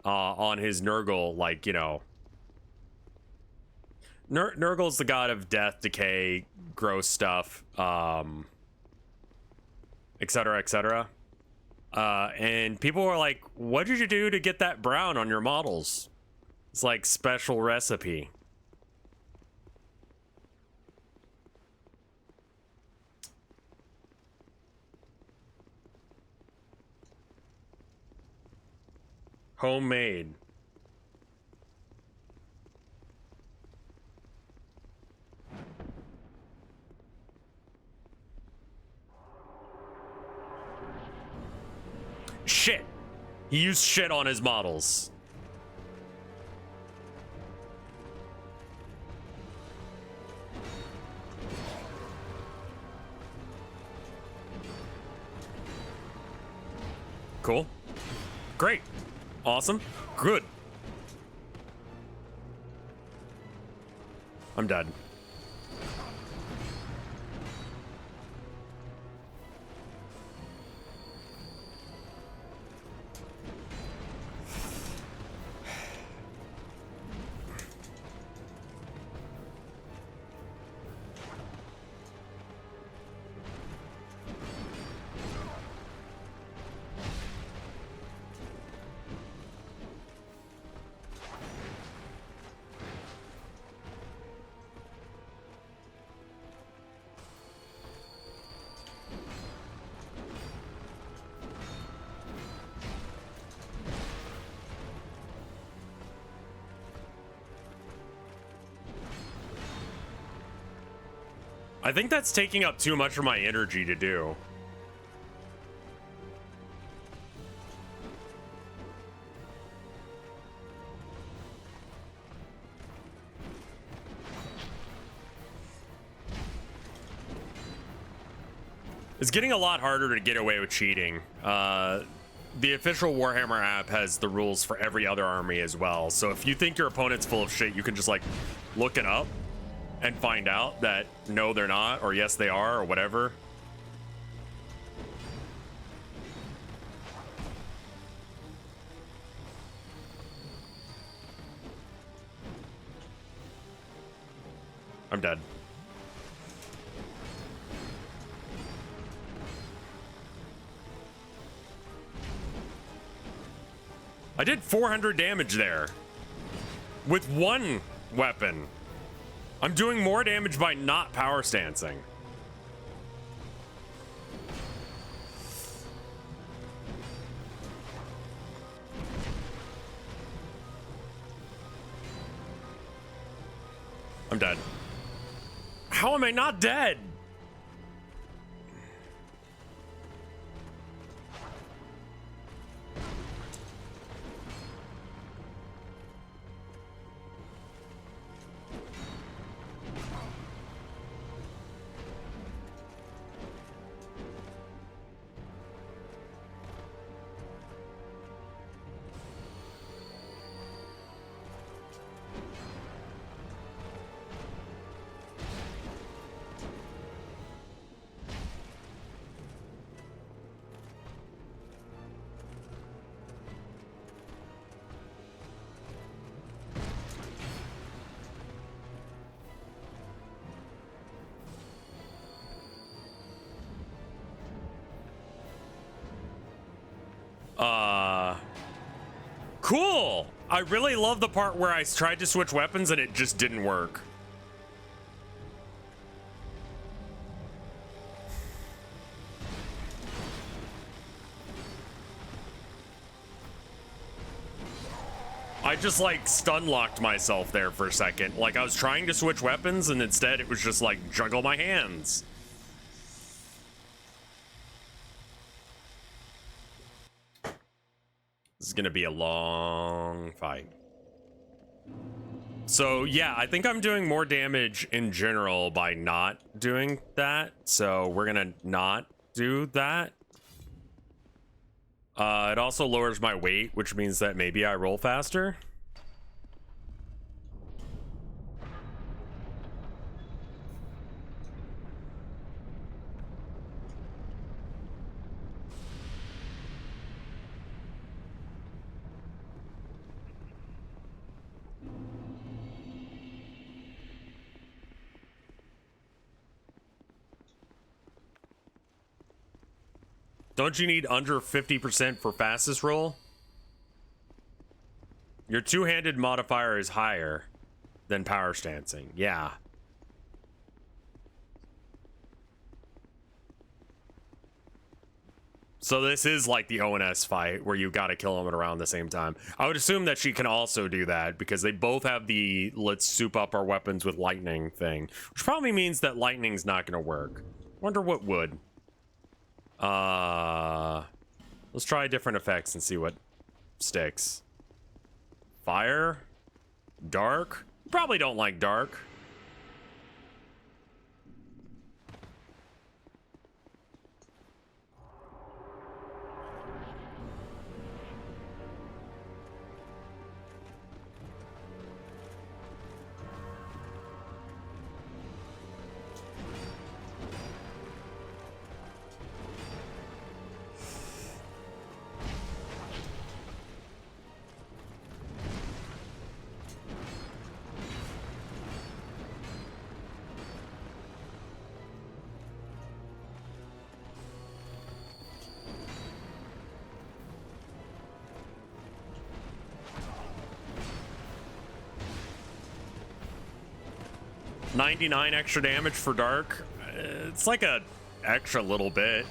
on his Nurgle, like, you know. Nurgle's the god of death, decay, gross stuff, etc., etc. And people were like, what did you do to get that brown on your models? It's like special recipe. Homemade. Shit. He used shit on his models. Cool. Great. Awesome. good. I'm dead. I think that's taking up too much of my energy to do. It's getting a lot harder to get away with cheating. The official Warhammer app has the rules for every other army as well. So if you think your opponent's full of shit, you can just like look it up and find out that no, they're not, or yes, they are, or whatever. I'm dead. I did 400 damage there with one weapon. I'm doing more damage by not power stancing. I'm dead. How am I not dead? Cool. I really love the part where I tried to switch weapons and it just didn't work. I just like stun locked myself there for a second. Like I was trying to switch weapons and instead it was just like juggle my hands. This is gonna be a long fight. So yeah, I think I'm doing more damage in general by not doing that. So we're gonna not do that. It also lowers my weight, which means that maybe I roll faster. Don't you need under 50% for fastest roll? Your two-handed modifier is higher than power stancing. Yeah. So this is like the ONS fight where you gotta kill them at around the same time. I would assume that she can also do that because they both have the let's soup up our weapons with lightning thing, which probably means that lightning's not gonna work. Wonder what would. Let's try different effects and see what sticks. Fire? Dark? Probably don't like dark. 99 extra damage for Dark. It's like a extra little bit.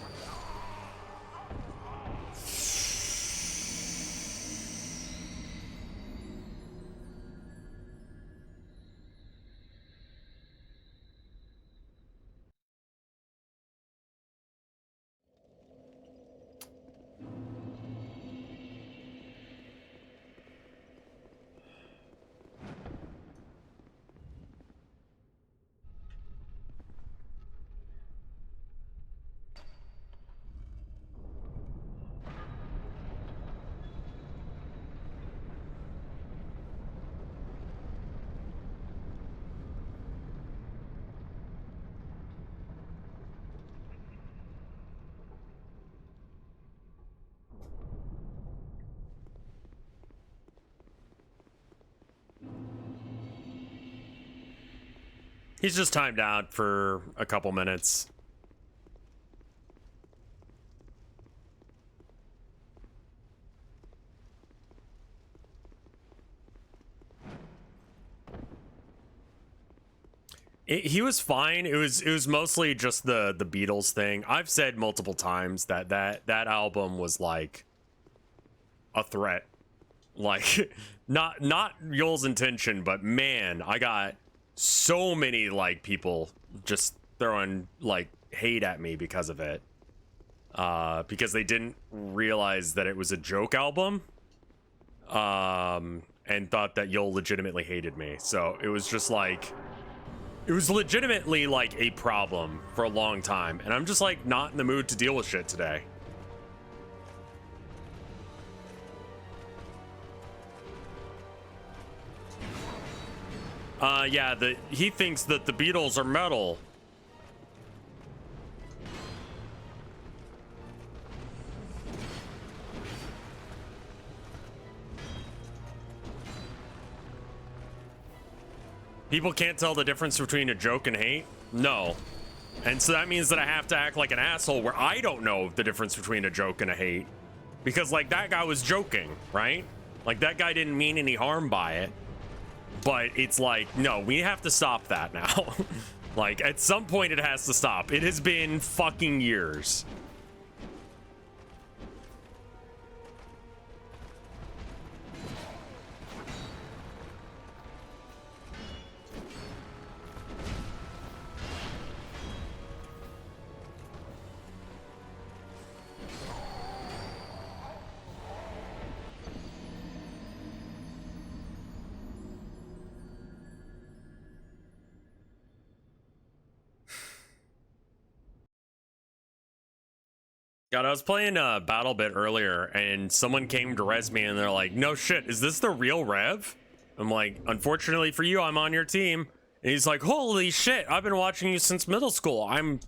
He's just timed out for a couple minutes. He was fine. It was mostly just the Beatles thing. I've said multiple times that that album was like a threat. Like not Yoel's intention, but man, I got so many like people just throwing like hate at me because of it. Because they didn't realize that it was a joke album. And thought that Yoel legitimately hated me. So it was just like, it was legitimately like a problem for a long time. And I'm just like not in the mood to deal with shit today. Yeah, he thinks that the Beatles are metal. People can't tell the difference between a joke and hate? No. And so that means that I have to act like an asshole where I don't know the difference between a joke and a hate. Because, like, that guy was joking, right? Like, that guy didn't mean any harm by it. But it's like, no, we have to stop that now. Like, at some point it has to stop. It has been fucking years. God, I was playing Battle Bit earlier, and someone came to res me, and they're like, "No shit, is this the real Rev?" I'm like, "Unfortunately for you, I'm on your team." And he's like, "Holy shit, I've been watching you since middle school. I'm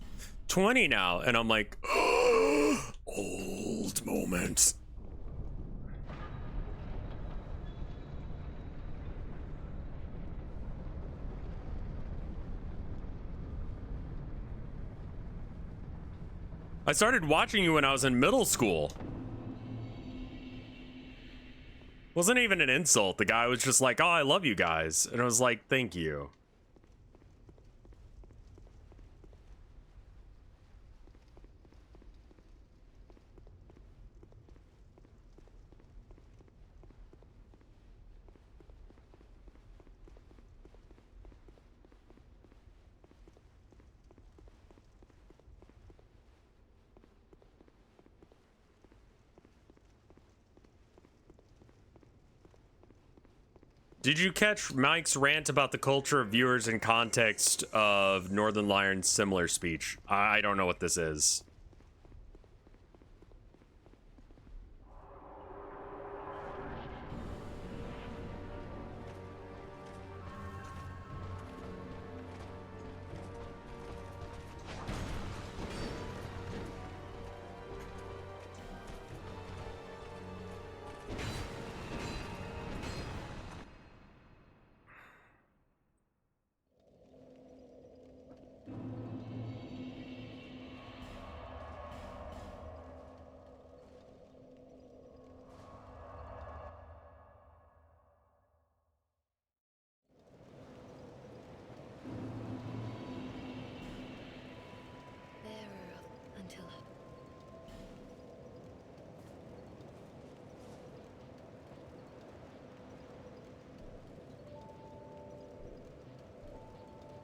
20 now," and I'm like, old moment. I started watching you when I was in middle school. Wasn't even an insult. The guy was just like, "Oh, I love you guys." And I was like, "Thank you." Did you catch Mike's rant about the culture of viewers in context of Northern Lion's similar speech? I don't know what this is.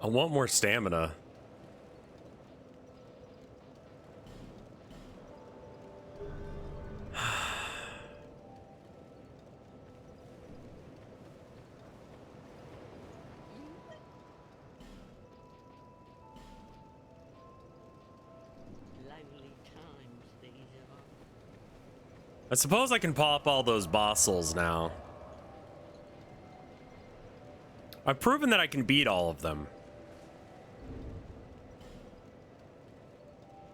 I want more stamina. Lonely times these are. I suppose I can pop all those bossels now. I've proven that I can beat all of them.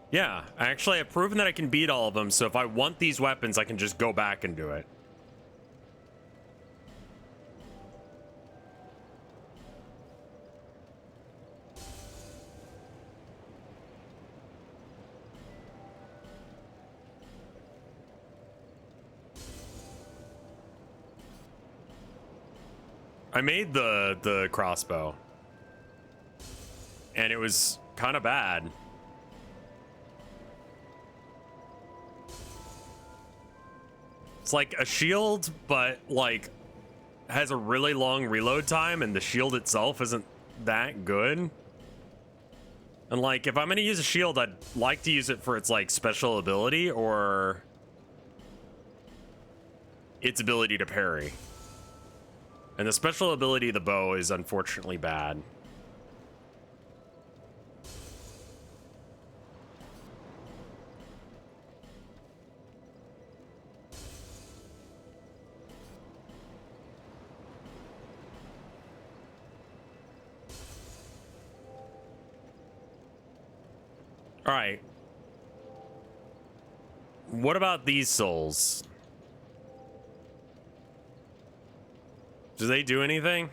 Yeah, actually, I've proven that I can beat all of them, so if I want these weapons, I can just go back and do it. I made the crossbow, and it was kind of bad. It's like a shield, but like has a really long reload time, and the shield itself isn't that good. And like, if I'm gonna use a shield, I'd like to use it for its like special ability or its ability to parry. And the special ability of the bow is unfortunately bad. All right. What about these souls? Do they do anything?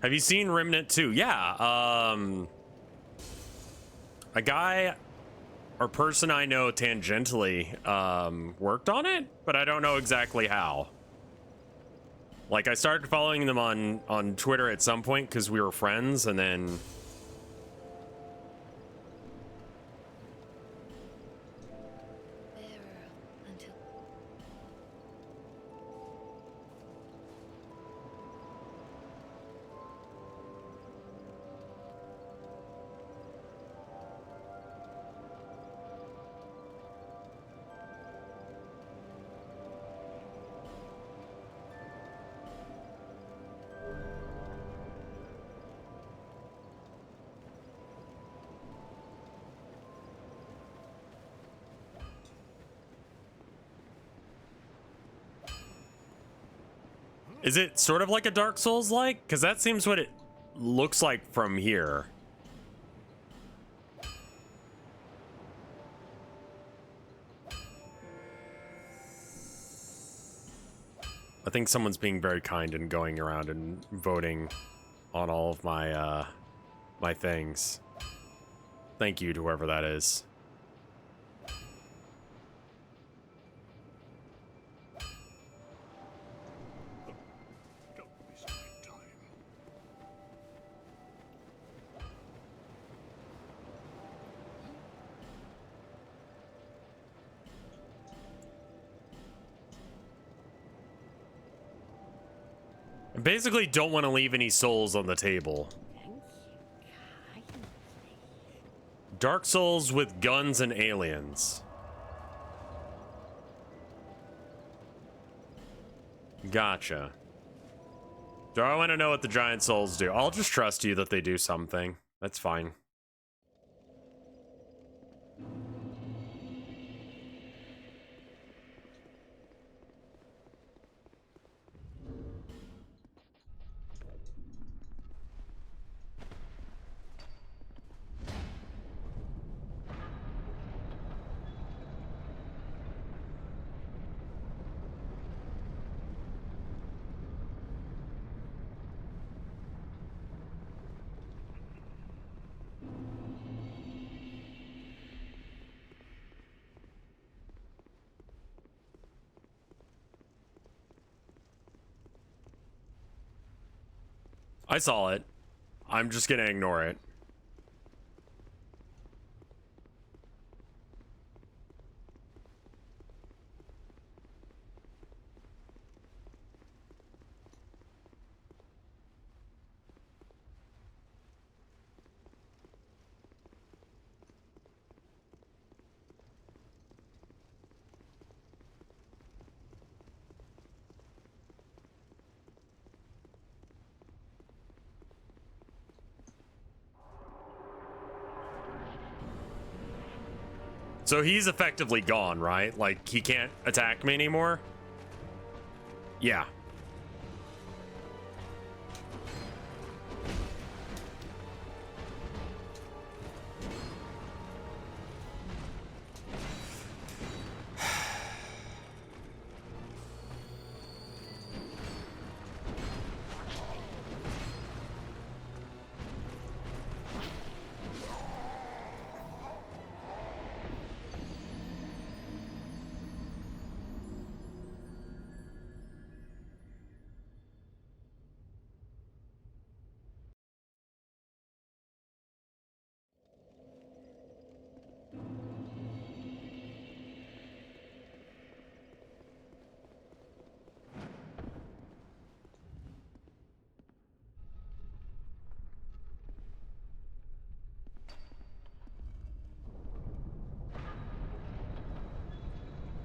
Have you seen Remnant 2? Yeah. A guy or person I know tangentially worked on it, but I don't know exactly how. Like, I started following them on Twitter at some point because we were friends, and then Until is it sort of like a Dark Souls like? Because that seems what it looks like from here. I think someone's being very kind and going around and voting on all of my my things. Thank you to whoever that is. Don't waste my time. I basically don't want to leave any souls on the table. Thank you kindly. Dark Souls with guns and aliens. Gotcha. Do I want to know what the giant souls do? I'll just trust you that they do something. That's fine. I saw it. I'm just gonna ignore it. So he's effectively gone, right? Like, he can't attack me anymore? Yeah.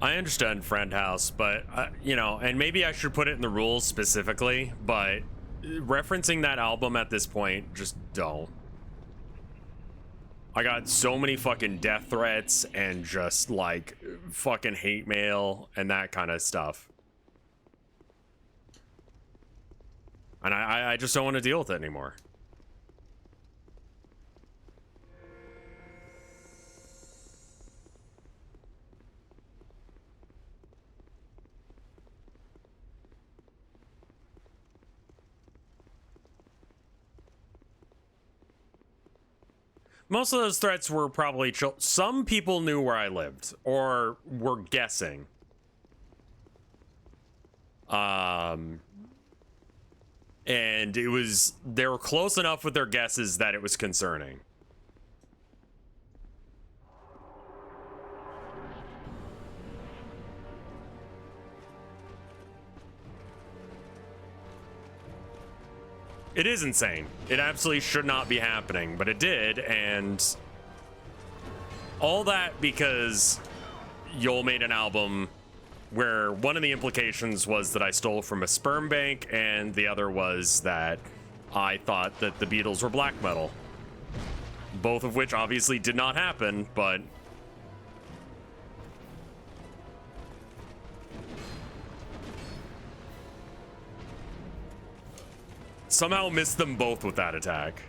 I understand friend house, but you know, and maybe I should put it in the rules specifically, but referencing that album at this point, just don't. I got so many fucking death threats and just like fucking hate mail and that kind of stuff. And I just don't want to deal with it anymore. Most of those threats were probably some people knew where I lived or were guessing. And they were close enough with their guesses that it was concerning. It is insane. It absolutely should not be happening, but it did, and all that because Yol made an album where one of the implications was that I stole from a sperm bank, and the other was that I thought that the Beatles were black metal. Both of which obviously did not happen, but somehow missed them both with that attack.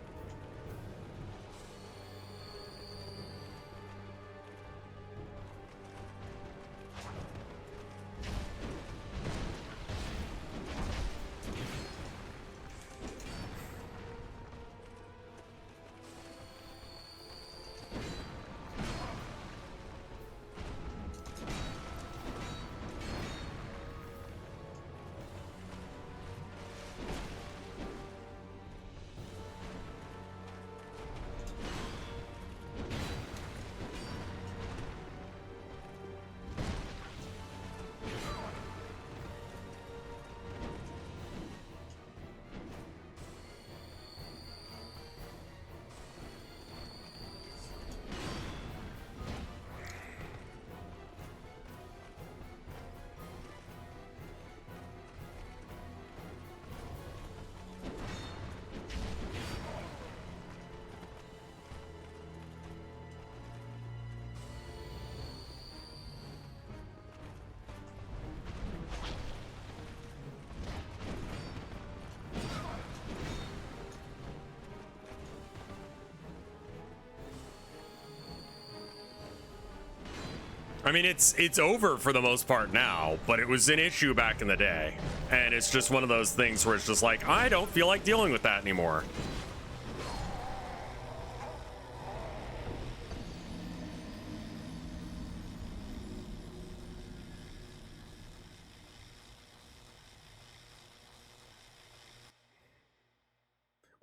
I mean, it's over for the most part now, but it was an issue back in the day. And it's just one of those things where it's just like, I don't feel like dealing with that anymore.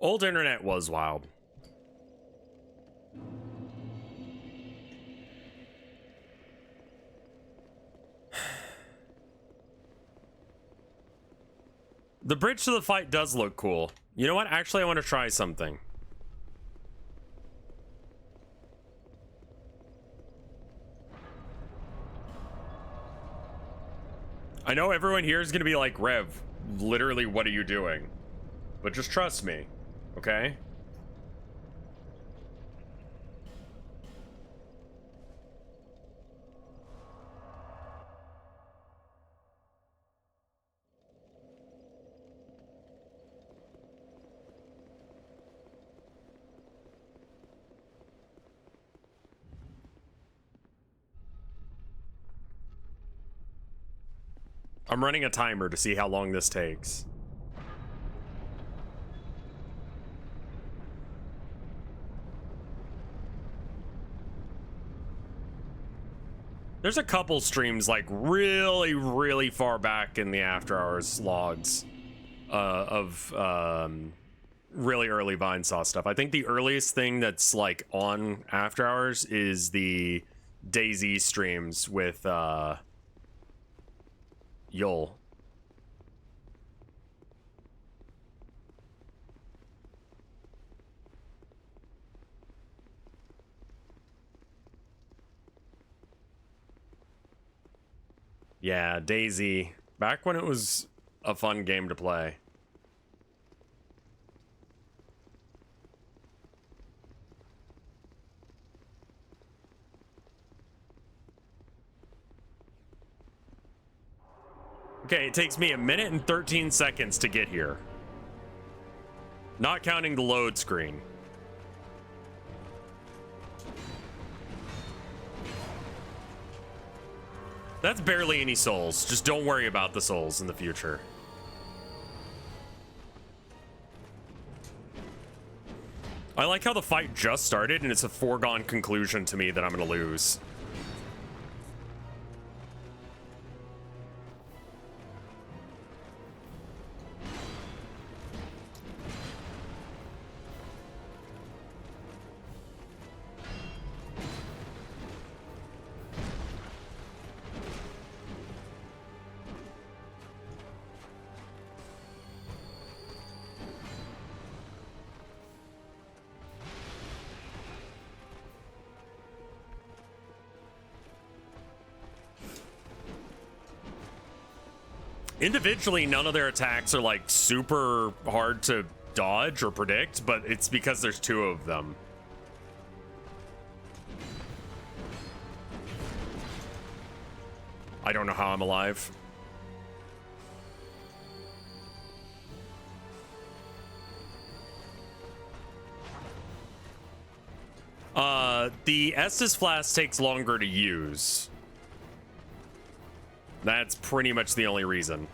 Old internet was wild. The bridge to the fight does look cool. You know what? Actually, I want to try something. I know everyone here is going to be like, Rev, literally, what are you doing? But just trust me, okay? I'm running a timer to see how long this takes. There's a couple streams like really, really far back in the After Hours logs of really early Vinesauce stuff. I think the earliest thing that's like on After Hours is the DayZ streams with Yul. Yeah, DayZ. Back when it was a fun game to play. Okay, it takes me 1 minute and 13 seconds to get here. Not counting the load screen. That's barely any souls. Just don't worry about the souls in the future. I like how the fight just started and it's a foregone conclusion to me that I'm gonna lose. Individually, none of their attacks are like super hard to dodge or predict, but it's because there's 2 of them. I don't know how I'm alive. The Estus Flask takes longer to use. That's pretty much the only reason.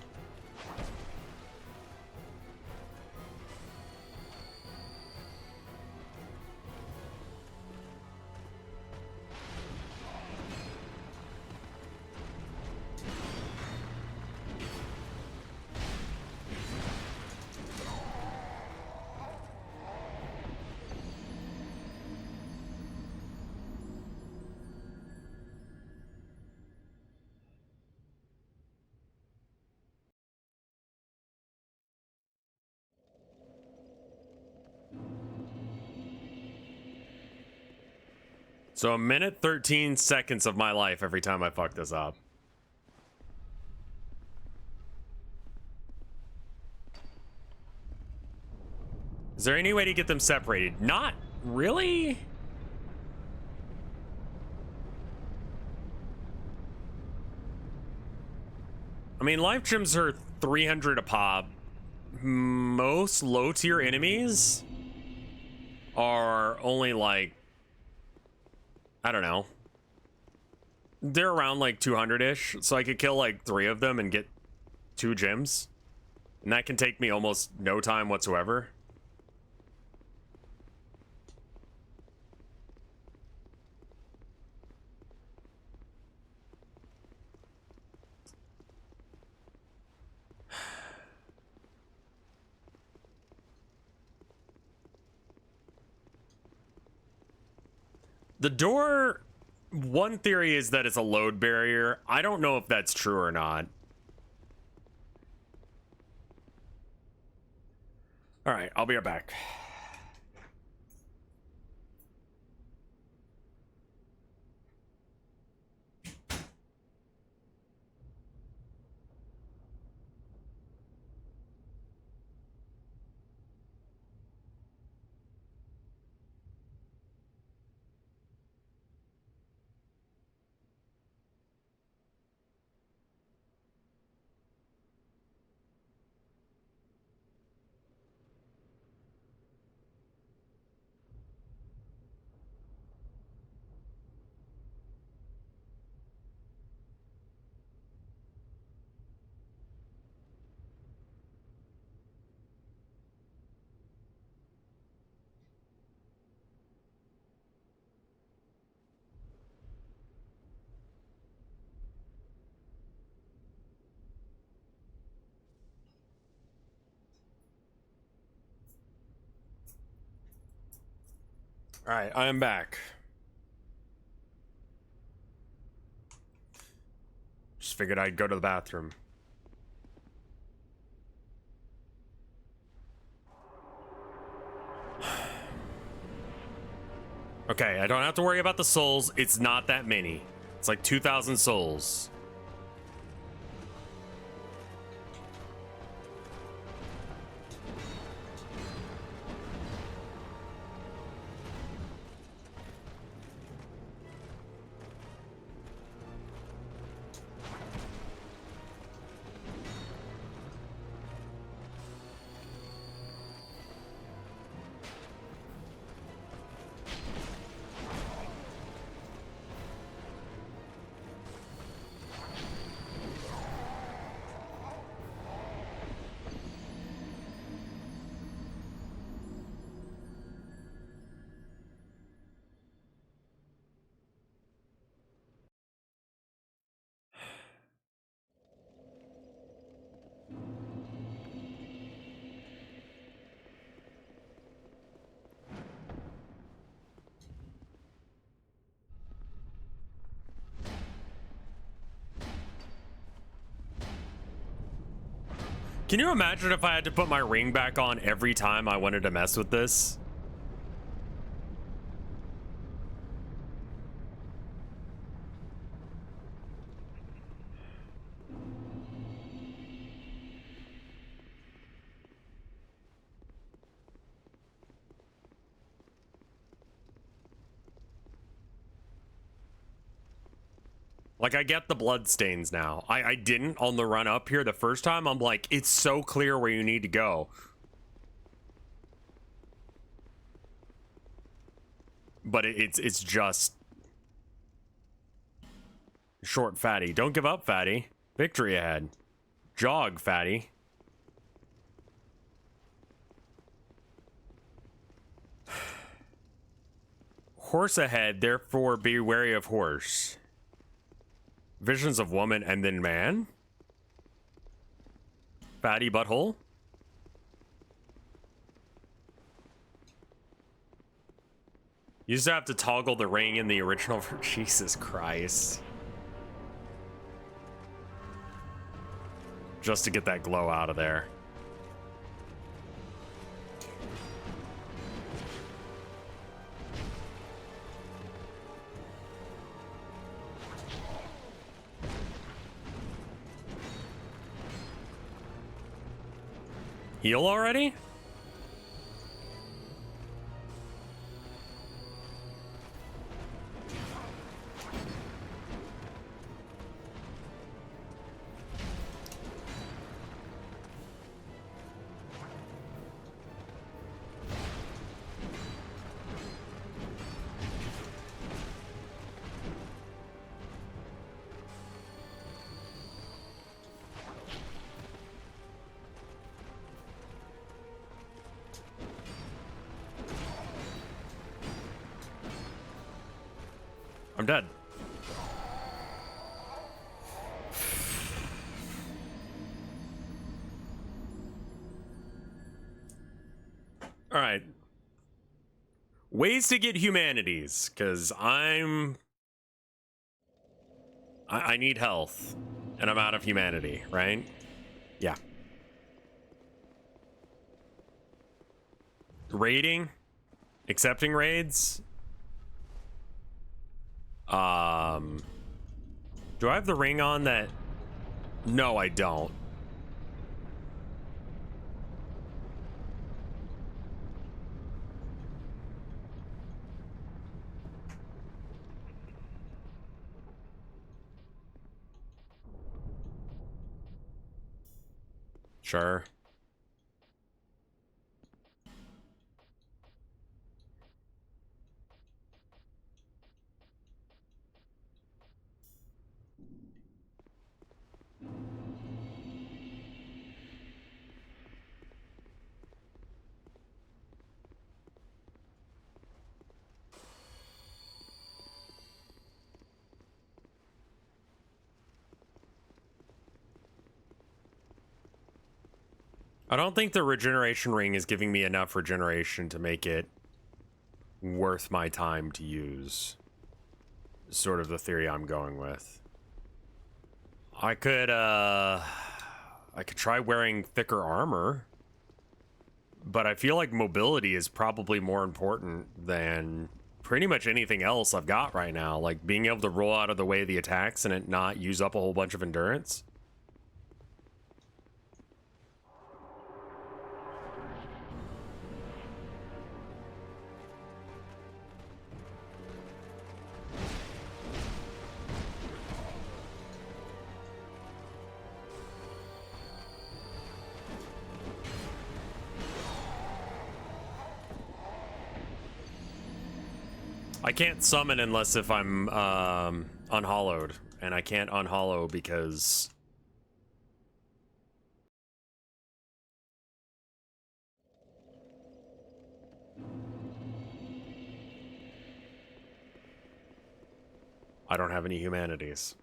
So 1 minute 13 seconds of my life every time I fuck this up. Is there any way to get them separated? Not really. I mean, life gems are 300 a pop. Most low tier enemies are only like, I don't know. They're around like 200-ish, so I could kill like 3 of them and get 2 gems. And that can take me almost no time whatsoever. The door, one theory is that it's a load barrier. I don't know if that's true or not. All right, I'll be right back. All right, I am back. Just figured I'd go to the bathroom. Okay, I don't have to worry about the souls. It's not that many. It's like 2,000 souls. Can you imagine if I had to put my ring back on every time I wanted to mess with this? Like, I get the blood stains now. I didn't on the run up here the first time. I'm like, it's so clear where you need to go. But it's just short, fatty. Don't give up, fatty. Victory ahead. Jog, fatty. Horse ahead, therefore be wary of horse. Visions of woman and then man? Fatty butthole? You used to have to toggle the ring in the original for Jesus Christ. Just to get that glow out of there. Heal already? I'm dead. All right. Ways to get humanities, because I need health, and I'm out of humanity, right? Yeah. Raiding? Accepting raids? Do I have the ring on that? No, I don't. Sure. I don't think the regeneration ring is giving me enough regeneration to make it worth my time to use. Sort of the theory I'm going with. I could try wearing thicker armor, but I feel like mobility is probably more important than pretty much anything else I've got right now. Like being able to roll out of the way of the attacks and it not use up a whole bunch of endurance. I can't summon unless if I'm unhollowed, and I can't unhollow because I don't have any humanities.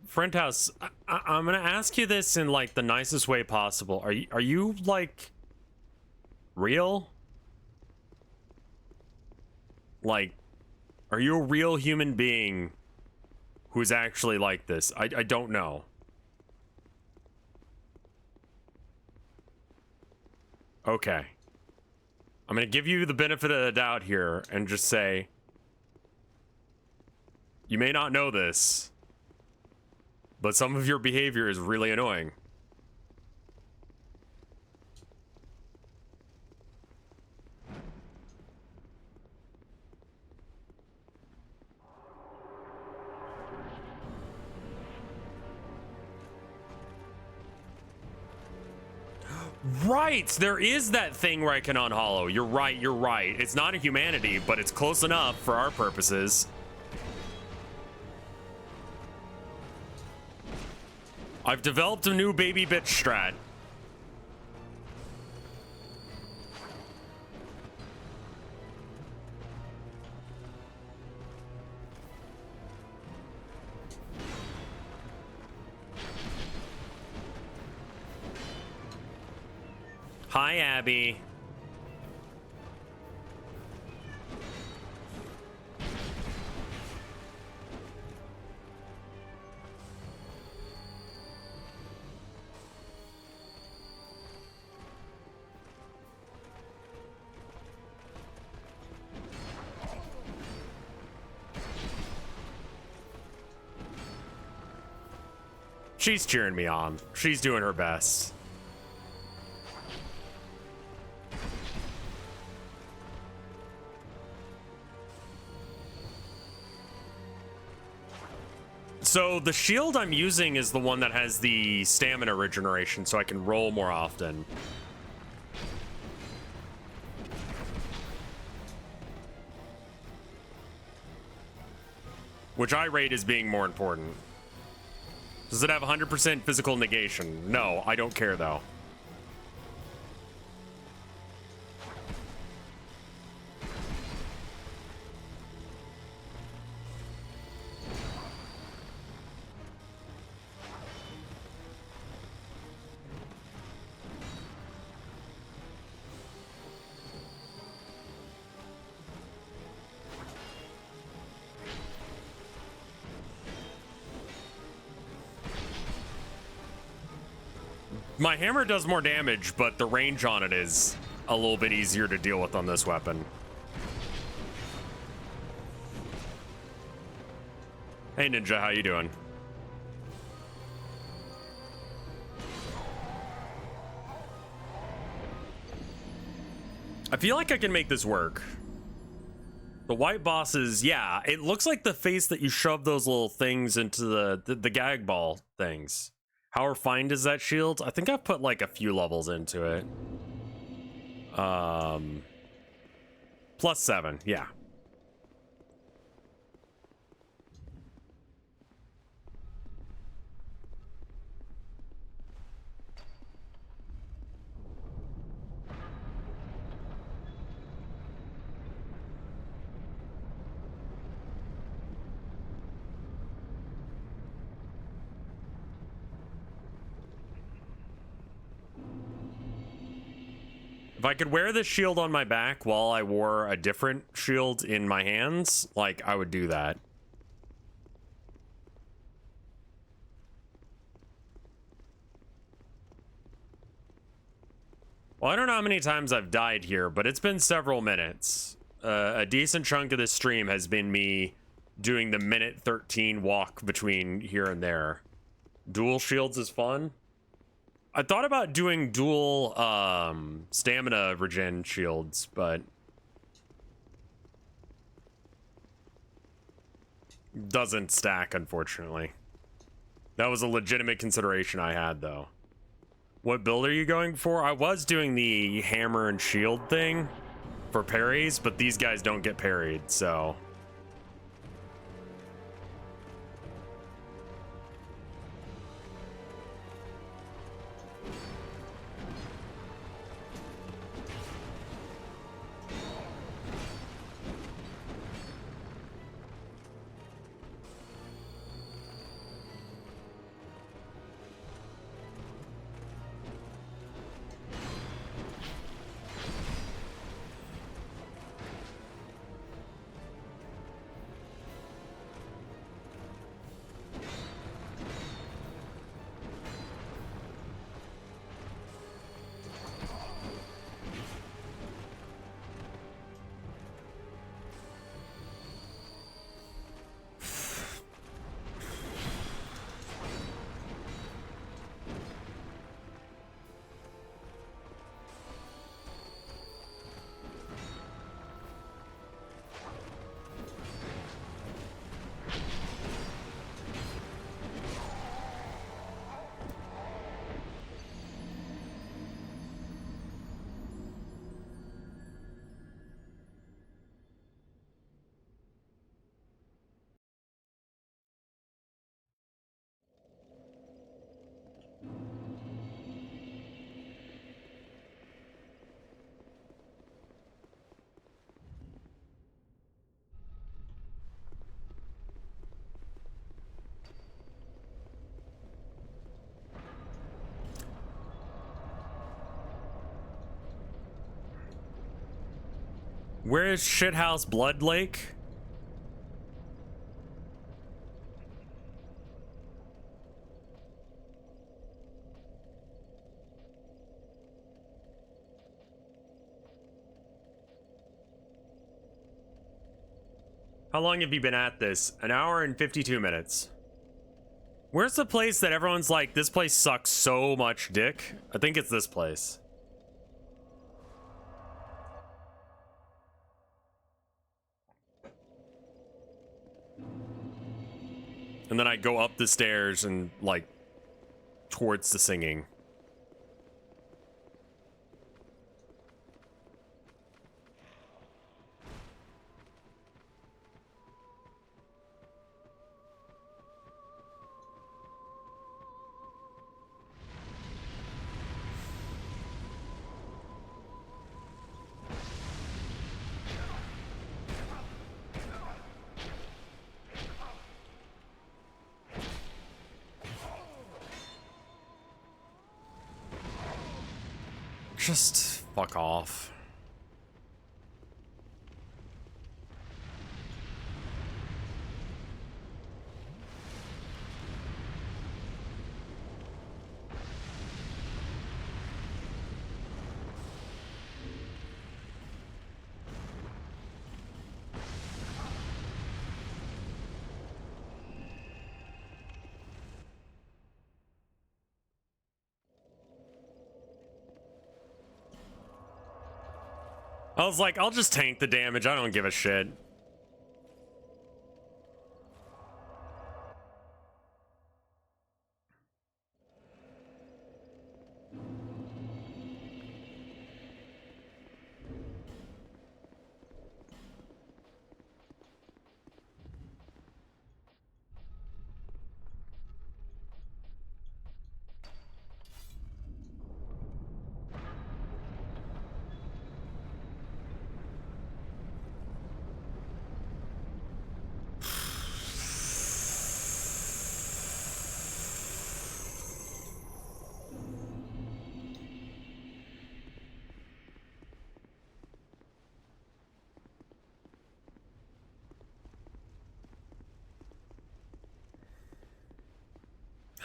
Friend house, I'm gonna ask you this in like the nicest way possible. Are you like real? Like, are you a real human being who's actually like this? I don't know. Okay. I'm gonna give you the benefit of the doubt here and just say you may not know this, but some of your behavior is really annoying. Right, there is that thing where I can unhollow. You're right, you're right. It's not a humanity, but it's close enough for our purposes. I've developed a new baby bitch strat. Hi, Abby. She's cheering me on. She's doing her best. So the shield I'm using is the one that has the stamina regeneration, so I can roll more often. Which I rate as being more important. Does it have 100% physical negation? No, I don't care though. My hammer does more damage, but the range on it is a little bit easier to deal with on this weapon. Hey Ninja, how you doing? I feel like I can make this work. The white bosses, yeah, it looks like the face that you shove those little things into the gag ball things. How refined is that shield? I think I've put like a few levels into it. +7, yeah. If I could wear this shield on my back while I wore a different shield in my hands, like, I would do that. Well, I don't know how many times I've died here, but it's been several minutes. A decent chunk of this stream has been me doing the minute 13 walk between here and there. Dual shields is fun. I thought about doing dual stamina regen shields, but doesn't stack, unfortunately. That was a legitimate consideration I had, though. What build are you going for? I was doing the hammer and shield thing for parries, but these guys don't get parried, so... Where is Shithouse Blood Lake? How long have you been at this? An hour and 52 minutes. Where's the place that everyone's like, this place sucks so much dick? I think it's this place. And then I go up the stairs and, like, towards the singing. Just fuck off. I was like, I'll just tank the damage. I don't give a shit.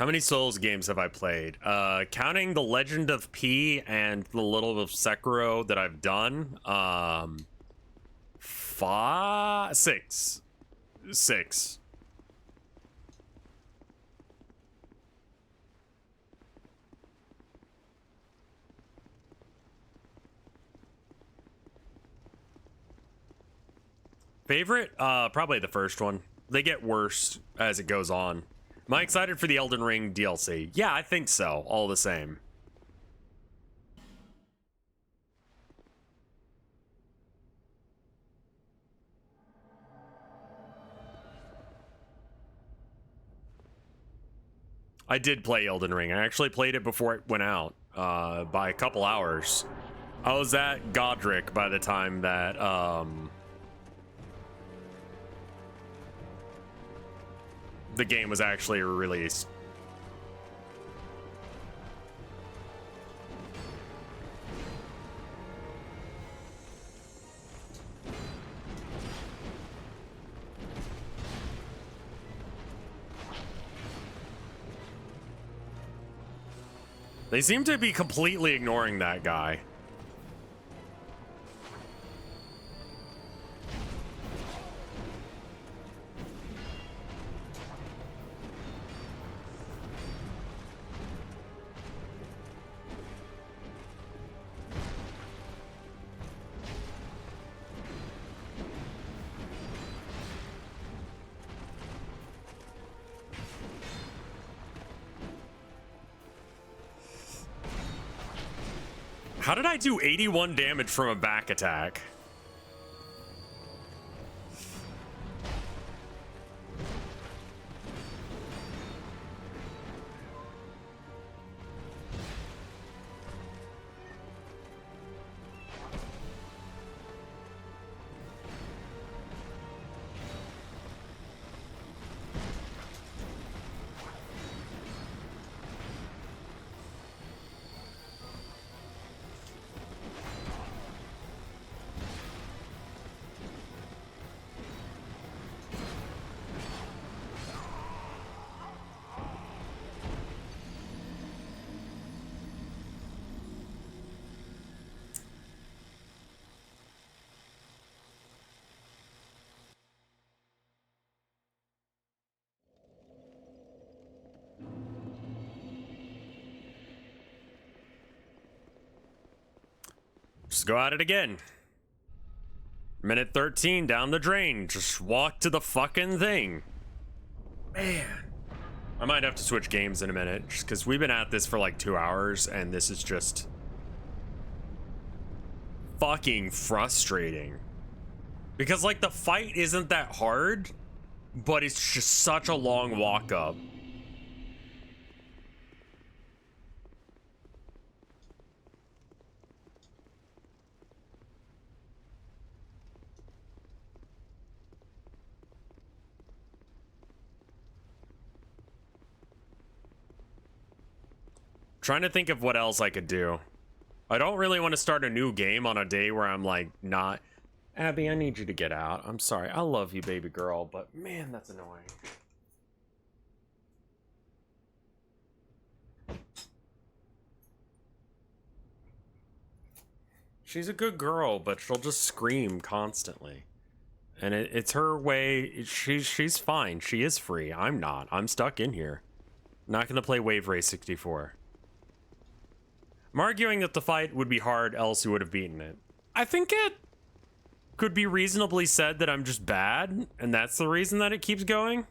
How many Souls games have I played? Counting The Legend of P and the little of Sekiro that I've done, six. Favorite? Probably the first one. They get worse as it goes on. Am I excited for the Elden Ring DLC? Yeah, I think so, all the same. I did play Elden Ring. I actually played it before it went out, by a couple hours. I was at Godric by the time that, the game was actually released. They seem to be completely ignoring that guy. How did I do 81 damage from a back attack? Just go at it again. Minute 13 down the drain. Just walk to the fucking thing. Man. I might have to switch games in a minute, just because we've been at this for like 2 hours, and this is just fucking frustrating. Because, like, the fight isn't that hard, but it's just such a long walk up. Trying to think of what else I could do. I don't really want to start a new game on a day where I'm like not. Abby, I need you to get out. I'm sorry. I love you, baby girl, but man, that's annoying. She's a good girl, but she'll just scream constantly. And it's her way. She's fine. She is free. I'm not. I'm stuck in here. Not gonna play Wave Race 64. I'm arguing that the fight would be hard, else you would have beaten it. I think it could be reasonably said that I'm just bad, and that's the reason that it keeps going.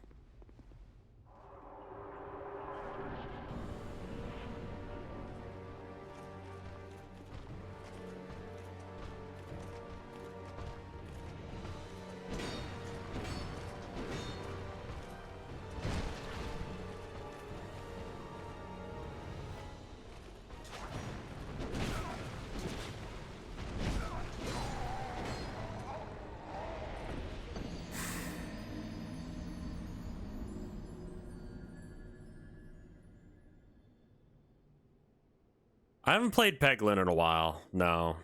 I haven't played Peglin in a while, no.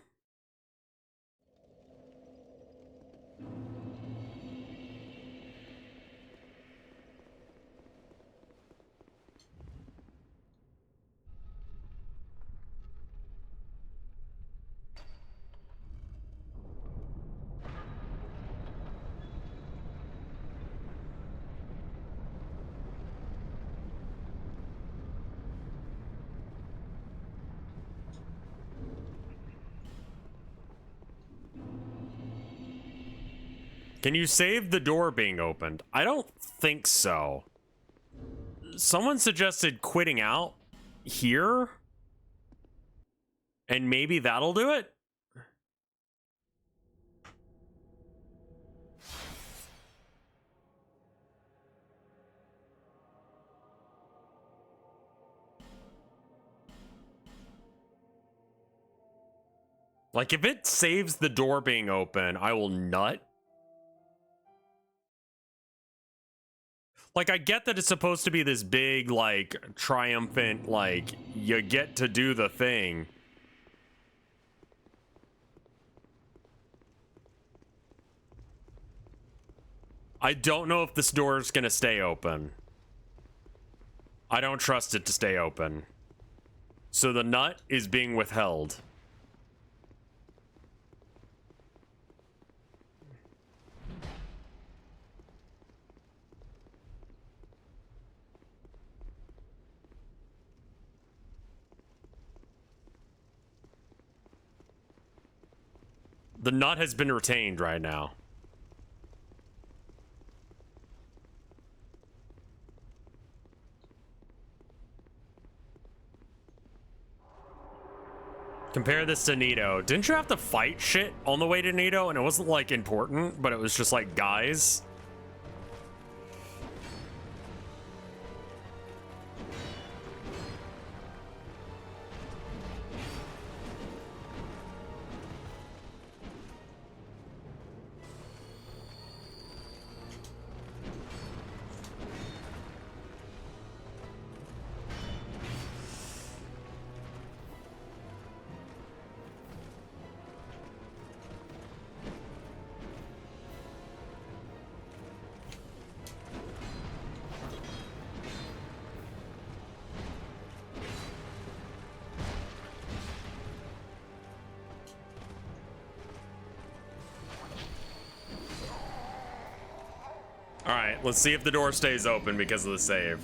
Can you save the door being opened? I don't think so. Someone suggested quitting out here. And maybe that'll do it? Like, if it saves the door being open, I will nut. Like, I get that it's supposed to be this big, like, triumphant, like, you get to do the thing. I don't know if this door is gonna stay open. I don't trust it to stay open. So the nut is being withheld. The nut has been retained right now. Compare this to Nito. Didn't you have to fight shit on the way to Nito? And it wasn't like important, but it was just like guys. All right, let's see if the door stays open because of the save.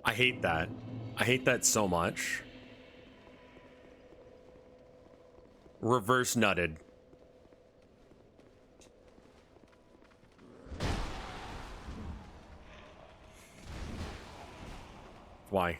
I hate that. I hate that so much. Reverse nutted. Why?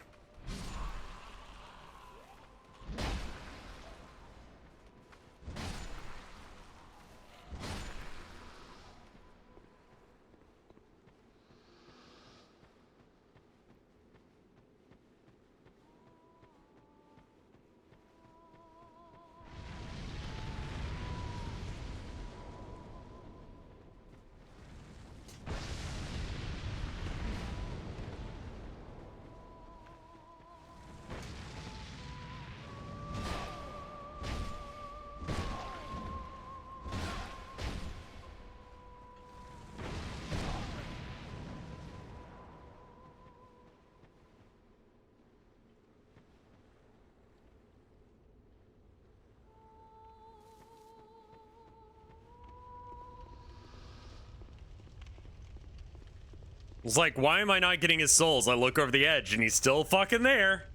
It's like, why am I not getting his souls? I look over the edge and he's still fucking there.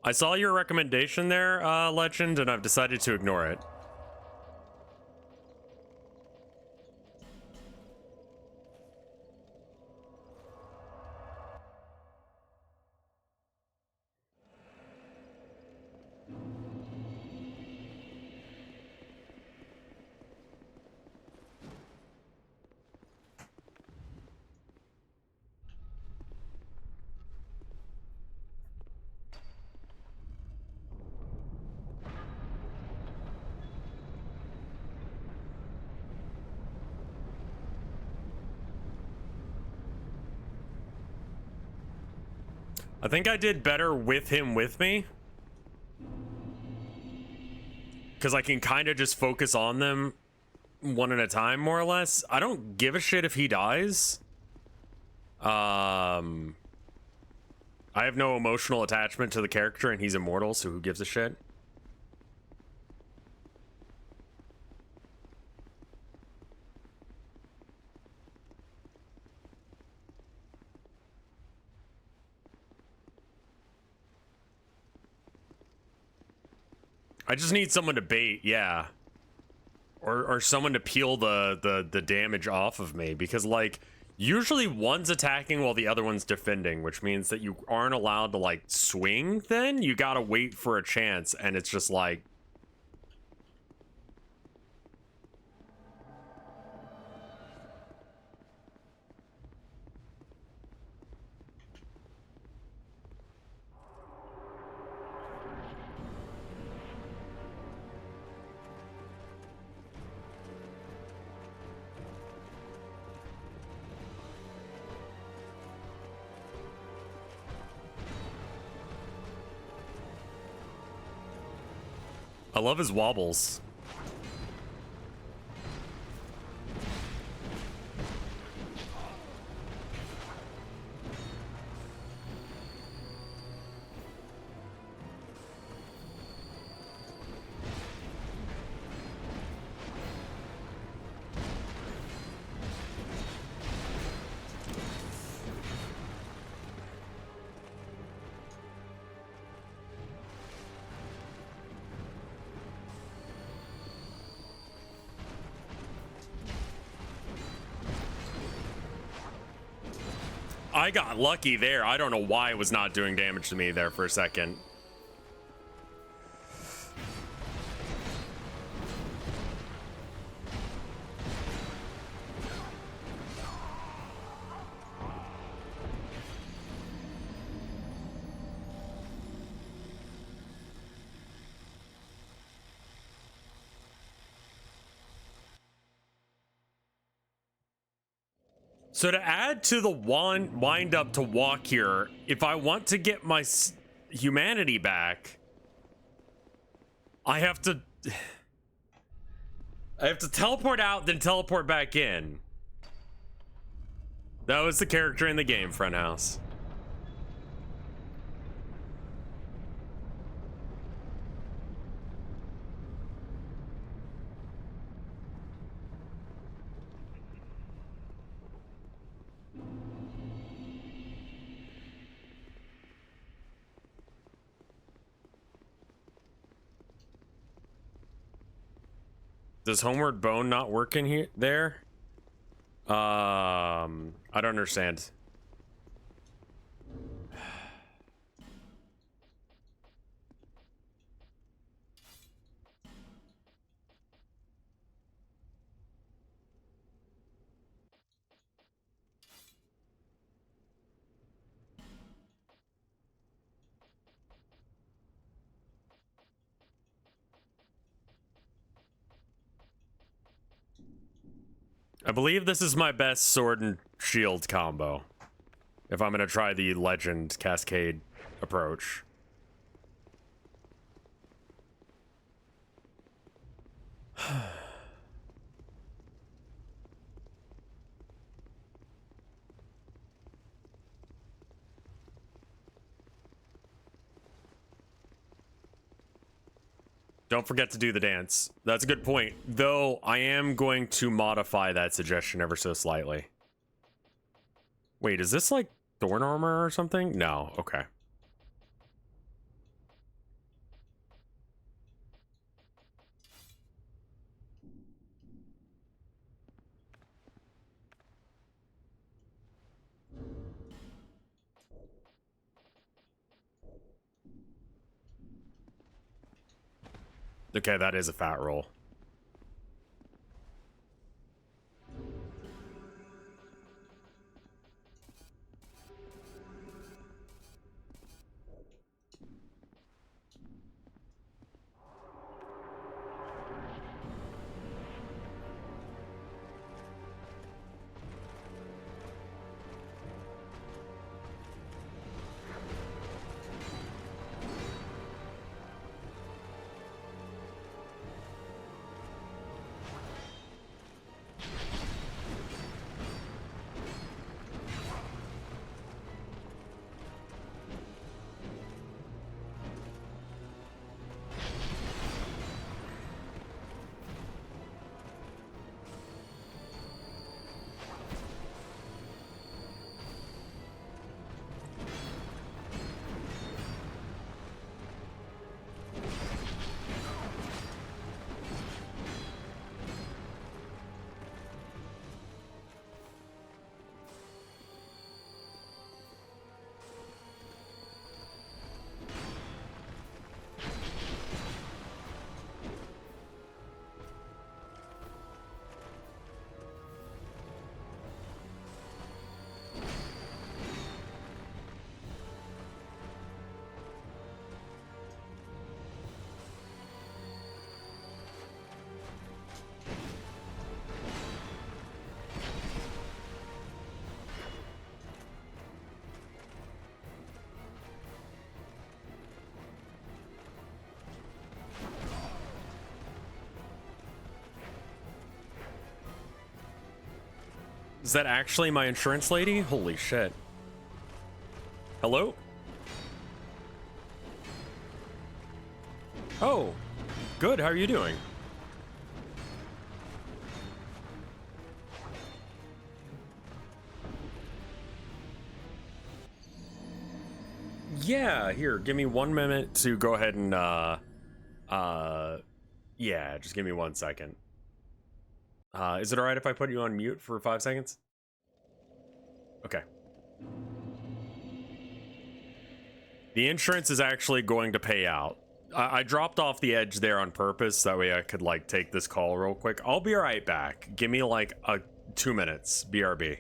I saw your recommendation there, Legend, and I've decided to ignore it. I think I did better with him with me. Because I can kind of just focus on them one at a time, more or less. I don't give a shit if he dies. I have no emotional attachment to the character, and he's immortal, so who gives a shit? I just need someone to bait, yeah. Or someone to peel the damage off of me, because like usually one's attacking while the other one's defending, which means that you aren't allowed to like swing. Then you gotta wait for a chance, and it's just like I love his wobbles. I got lucky there. I don't know why it was not doing damage to me there for a second. So to add to the wind up to walk here, if I want to get my humanity back, I have to teleport out, then teleport back in. That was the character in the game, front house. Does Homeward Bone not work in here there? I don't understand. I believe this is my best sword and shield combo, if I'm gonna try the legend cascade approach. Don't forget to do the dance. That's a good point. Though I am going to modify that suggestion ever so slightly. Wait, is this like thorn armor or something? No, okay. Okay, that is a fat roll. Is that actually my insurance lady? Holy shit. Hello? Oh, good. How are you doing? Yeah, here, give me 1 minute to go ahead and, yeah, just give me 1 second. Is it all right if I put you on mute for 5 seconds? Okay. The insurance is actually going to pay out. I dropped off the edge there on purpose. That way I could, like, take this call real quick. I'll be right back. Give me, like, 2 minutes. BRB.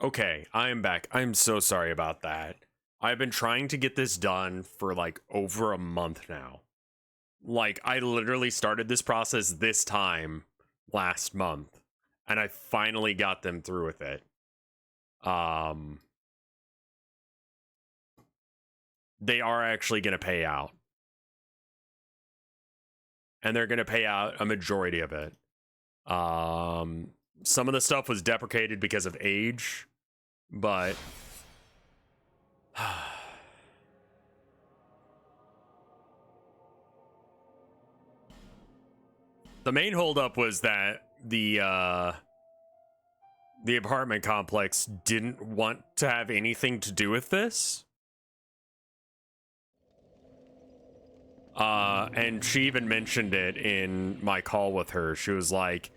Okay, I am back. I'm so sorry about that. I've been trying to get this done for like over a month now. Like, I literally started this process this time last month, and I finally got them through with it. They are actually going to pay out. And they're going to pay out a majority of it. Some of the stuff was deprecated because of age, but the main holdup was that the apartment complex didn't want to have anything to do with this. And she even mentioned it in my call with her. She was like,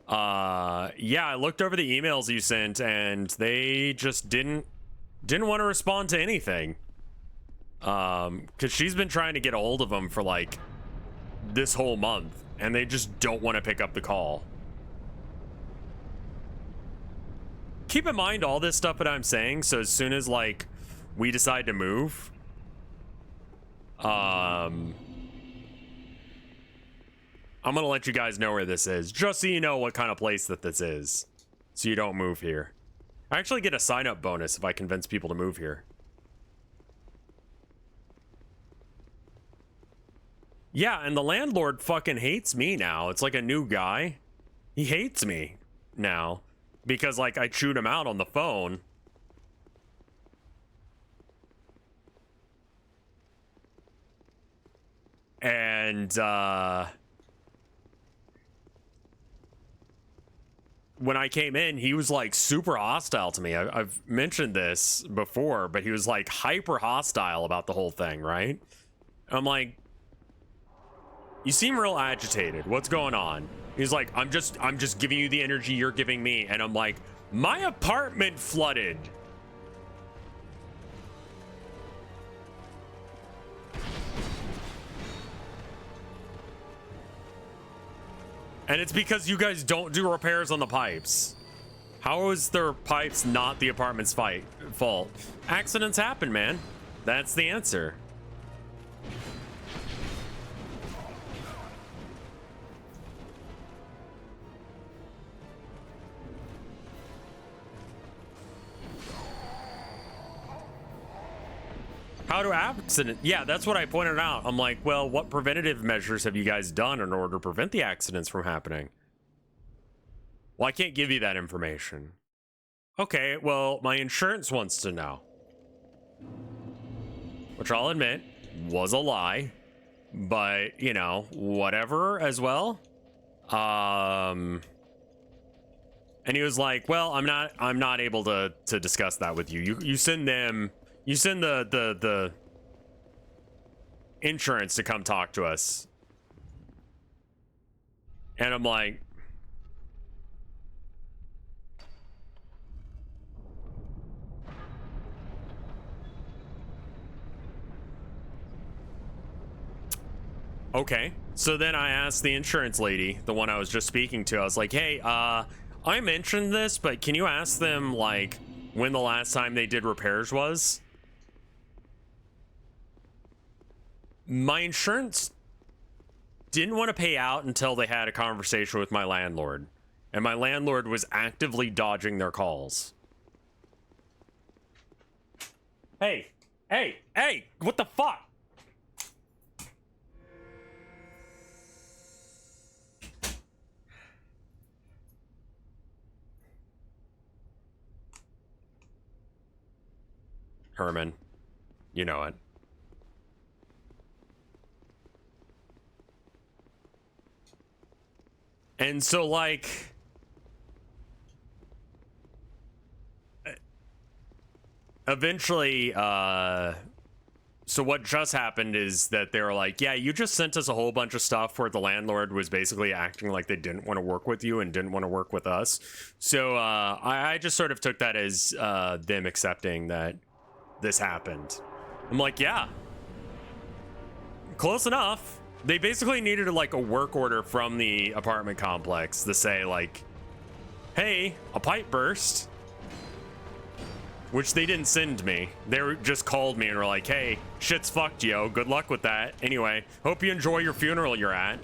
yeah, I looked over the emails you sent and they just didn't want to respond to anything. Cause she's been trying to get a hold of them for like this whole month and they just don't want to pick up the call. Keep in mind all this stuff that I'm saying. So as soon as like we decide to move, I'm gonna let you guys know where this is, just so you know what kind of place that this is, so you don't move here. I actually get a sign-up bonus if I convince people to move here. Yeah, and the landlord fucking hates me now. It's like a new guy. He hates me now because like I chewed him out on the phone. And when I came in, he was like super hostile to me. I've mentioned this before, but he was like hyper hostile about the whole thing, right? I'm like, you seem real agitated. What's going on? He's like, I'm just giving you the energy you're giving me. And I'm like, my apartment flooded. And it's because you guys don't do repairs on the pipes. How is their pipes not the apartment's fault? Accidents happen, man. That's the answer. How do accident? Yeah, that's what I pointed out. I'm like, well, what preventative measures have you guys done in order to prevent the accidents from happening? Well, I can't give you that information. Okay, well, my insurance wants to know. Which I'll admit was a lie. But, you know, whatever as well. And he was like, well, I'm not able to discuss that with you. You send them. You send the insurance to come talk to us. And I'm like, okay. So then I asked the insurance lady, the one I was just speaking to, I was like, hey, I mentioned this, but can you ask them like when the last time they did repairs was? My insurance didn't want to pay out until they had a conversation with my landlord. And my landlord was actively dodging their calls. Hey, what the fuck? Herman, you know it. And so, like, eventually, so what just happened is that they were like, yeah, you just sent us a whole bunch of stuff where the landlord was basically acting like they didn't want to work with you and didn't want to work with us. So, I just sort of took that as, them accepting that this happened. I'm like, yeah, close enough. They basically needed like a work order from the apartment complex to say like, hey, a pipe burst. which they didn't send me. They just called me and were like, hey, shit's fucked, yo. Good luck with that. Anyway, hope you enjoy your funeral you're at.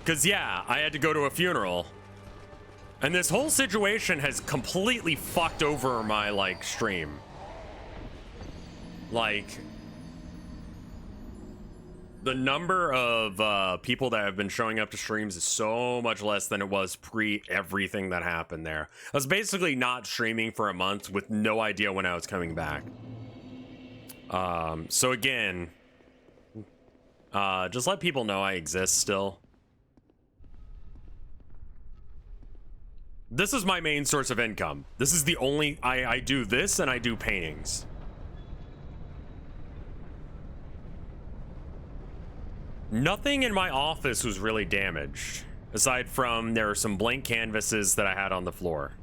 Because, yeah, I had to go to a funeral. And this whole situation has completely fucked over my, like, stream. Like, the number of people that have been showing up to streams is so much less than it was pre-everything that happened there. I was basically not streaming for a month with no idea when I was coming back. So, again, just let people know I exist still. This is my main source of income. This is the only... I do this and I do paintings. Nothing in my office was really damaged. Aside from there are some blank canvases that I had on the floor.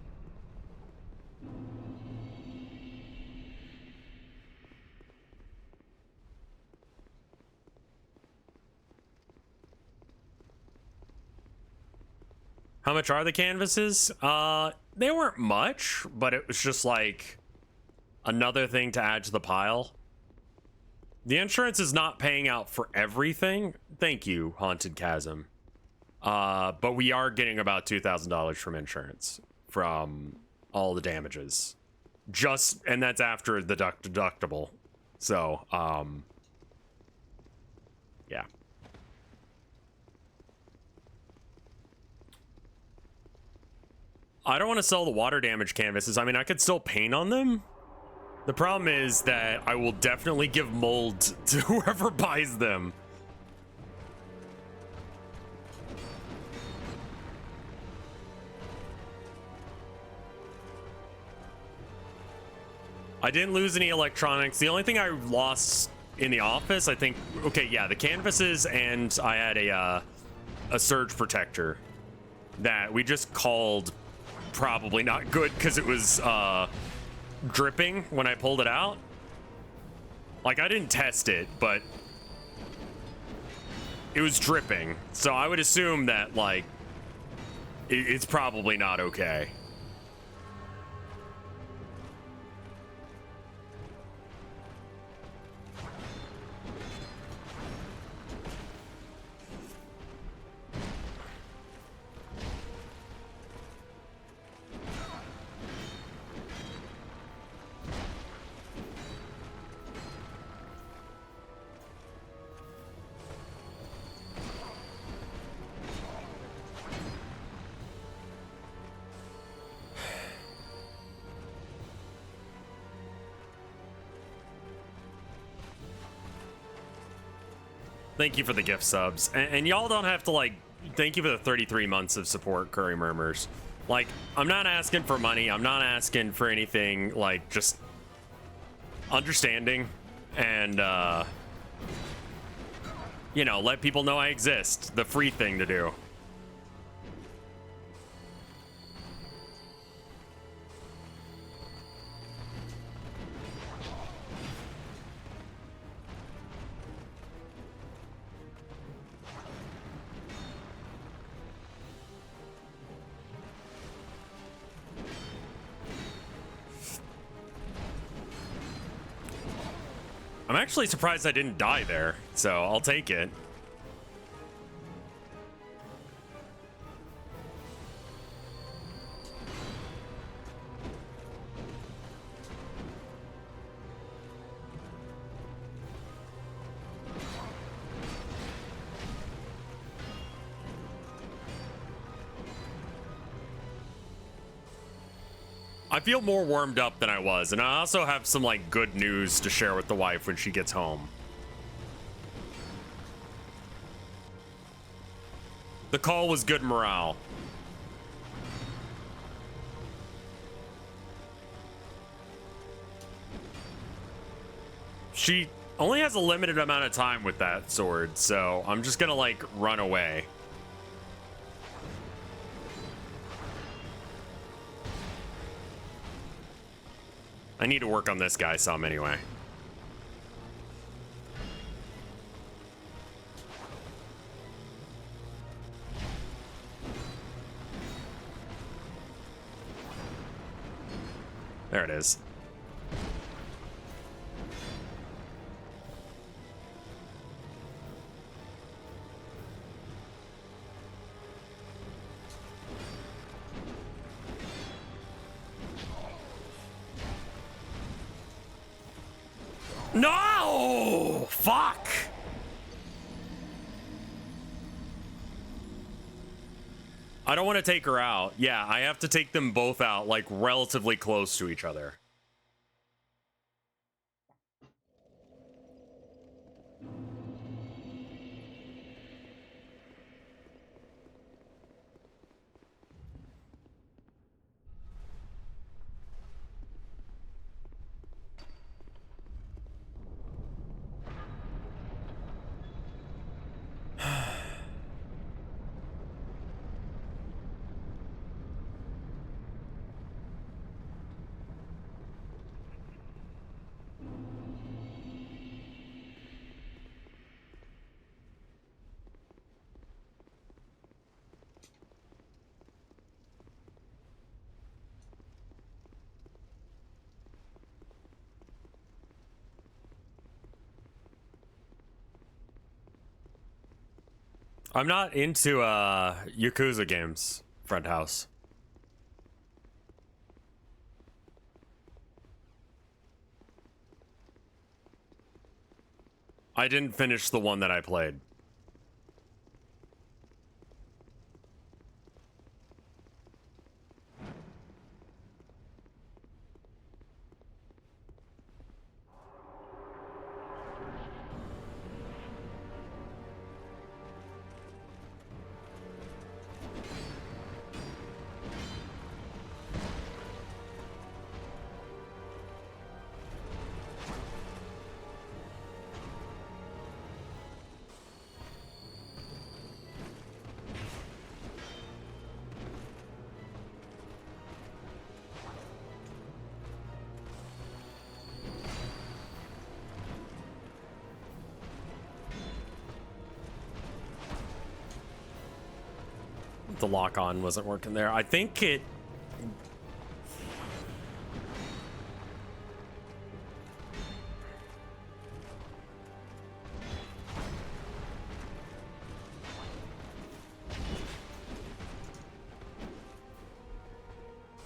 How much are the canvases? They weren't much, but it was just like another thing to add to the pile. The insurance is not paying out for everything. Thank you, Haunted Chasm. But we are getting about $2,000 from insurance from all the damages. And that's after the deductible. So, yeah. I don't want to sell the water damage canvases. I mean, I could still paint on them. The problem is that I will definitely give mold to whoever buys them. I didn't lose any electronics. The only thing I lost in the office, I think, okay, yeah, the canvases, and I had a surge protector that we just called probably not good because it was dripping when I pulled it out. Like, I didn't test it, but it was dripping, so I would assume that, like, it's probably not okay. Thank you for the gift subs. And y'all don't have to, like, thank you for the 33 months of support, Curry Murmurs. Like, I'm not asking for money. I'm not asking for anything, like, just understanding and, you know, let people know I exist. The free thing to do. I'm actually surprised I didn't die there, so I'll take it. I feel more warmed up than I was, and I also have some, like, good news to share with the wife when she gets home. The call was good morale. She only has a limited amount of time with that sword, so I'm just gonna, like, run away. I need to work on this guy some anyway. There it is. No! Fuck! I don't want to take her out. Yeah, I have to take them both out, like, relatively close to each other. I'm not into Yakuza games, friend house. I didn't finish the one that I played. The lock on wasn't working there. I think it.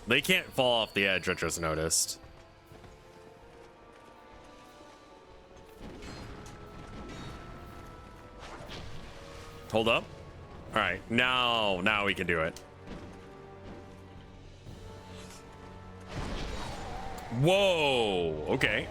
They can't fall off the edge, I just noticed. Hold up. All right, now we can do it. Whoa, okay.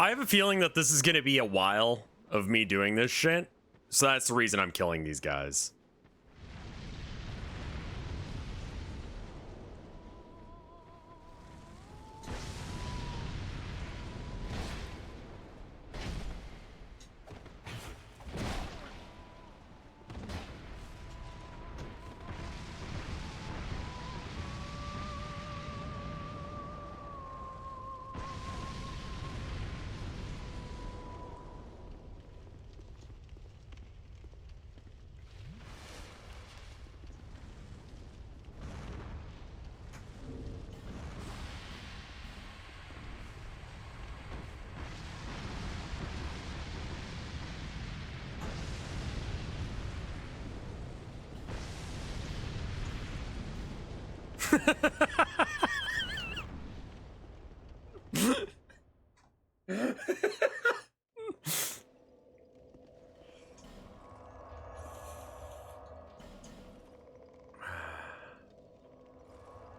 I have a feeling that this is going to be a while of me doing this shit. So that's the reason I'm killing these guys.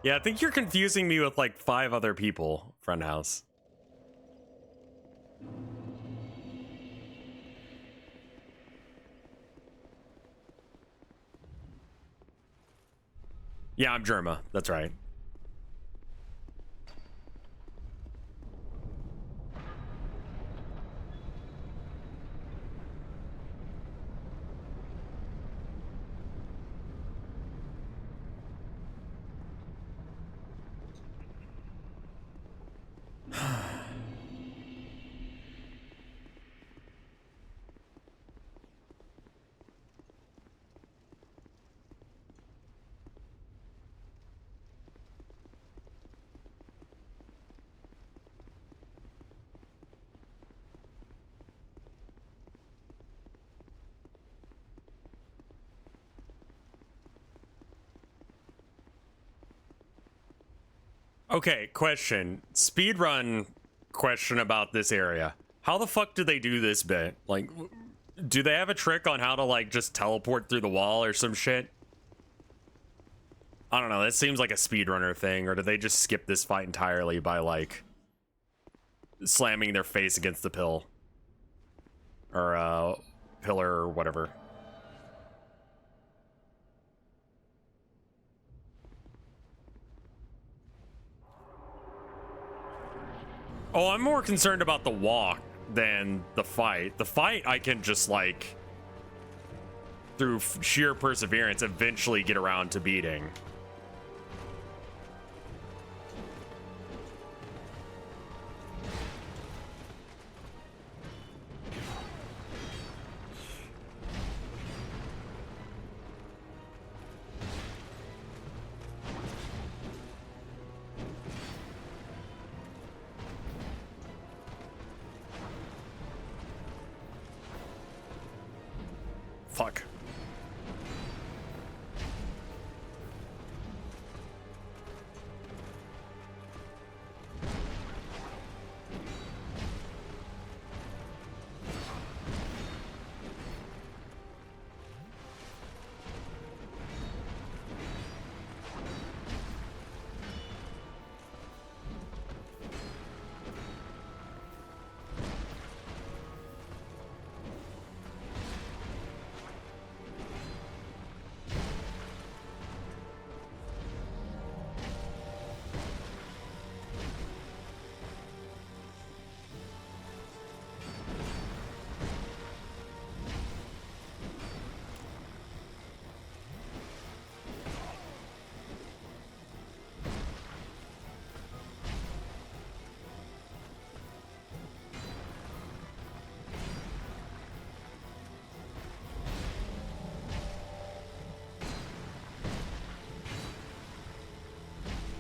Yeah, I think you're confusing me with like 5 other people, friend house. Yeah, I'm Germa. That's right. Okay, question. Speedrun question about this area. How the fuck do they do this bit? Like, do they have a trick on how to, like, just teleport through the wall or some shit? I don't know. That seems like a speedrunner thing. Or do they just skip this fight entirely by, like, slamming their face against the pill? Or, pillar or whatever. Oh, I'm more concerned about the walk than the fight. The fight, I can just, like, through sheer perseverance, eventually get around to beating. Fuck.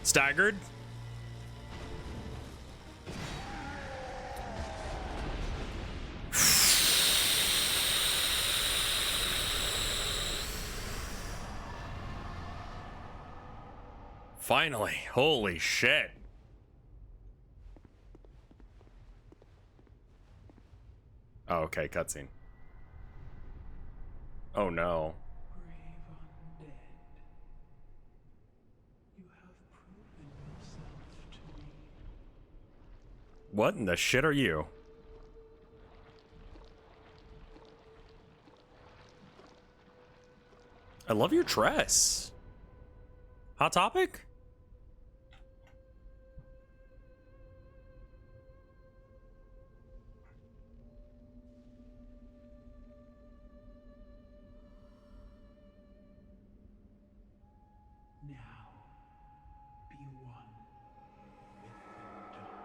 Staggered? Finally. Holy shit. Oh, okay, cutscene. Oh no. Brave undead. You have proven yourself to me. What in the shit are you? I love your dress. Hot Topic? Now, be one with the dark.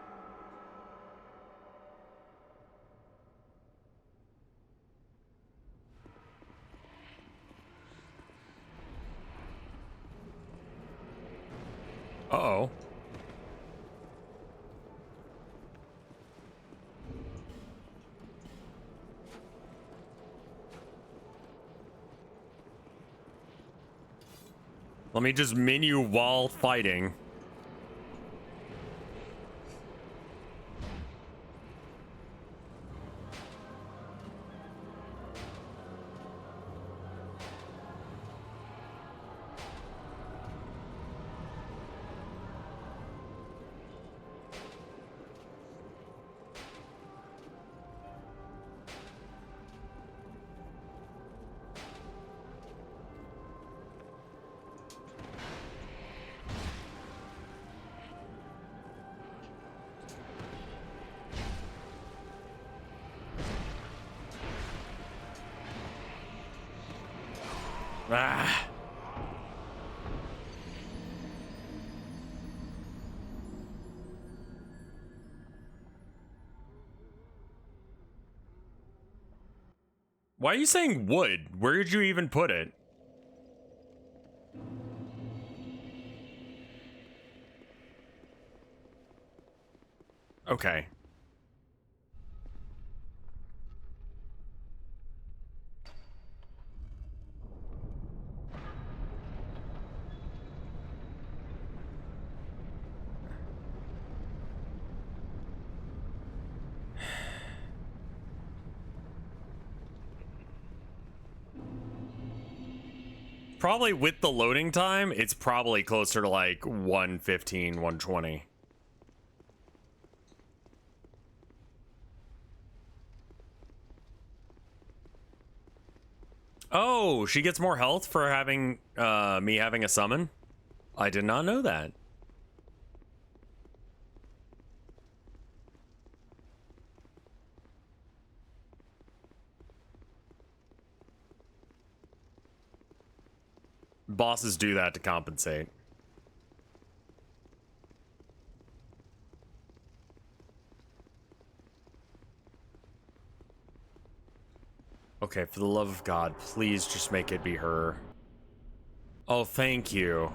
Uh-oh. Let me just menu while fighting. Ah. Why are you saying wood? Where did you even put it? Okay. Probably with the loading time, it's probably closer to like 115, 120. Oh, she gets more health for having me having a summon? I did not know that. Bosses do that to compensate. Okay, for the love of God, please just make it be her. Oh, thank you.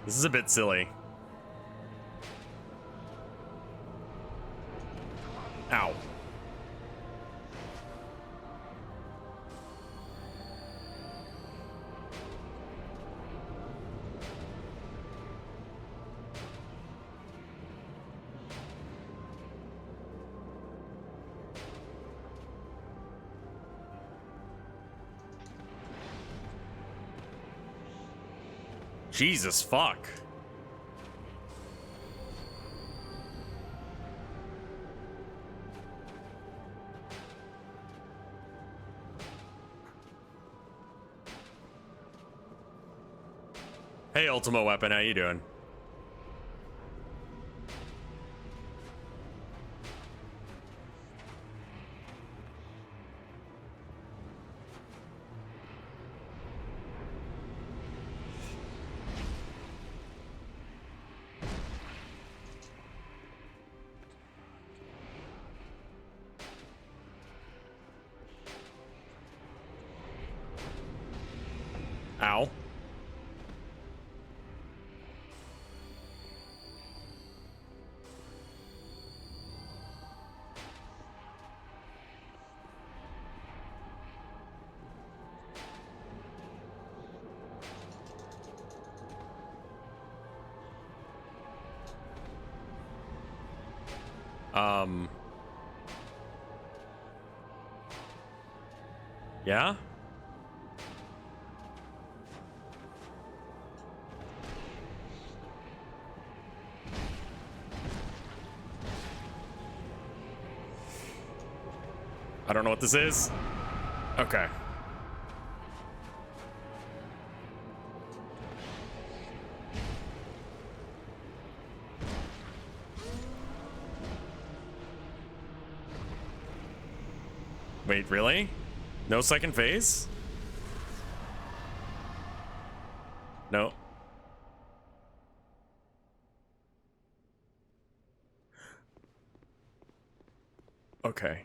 This is a bit silly. Ow. Jesus fuck. Hey, Ultimo Weapon, how you doing? Ow. Yeah? I don't know what this is. Okay. Wait, really? No second phase? No. Okay.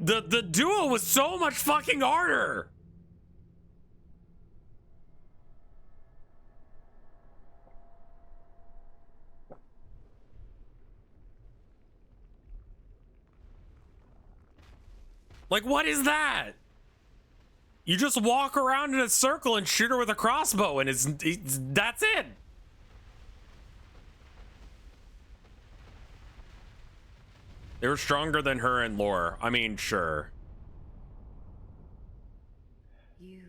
The duo was so much fucking harder. Like, what is that? You just walk around in a circle and shoot her with a crossbow, and it's that's it. They were stronger than her in lore. I mean, sure. You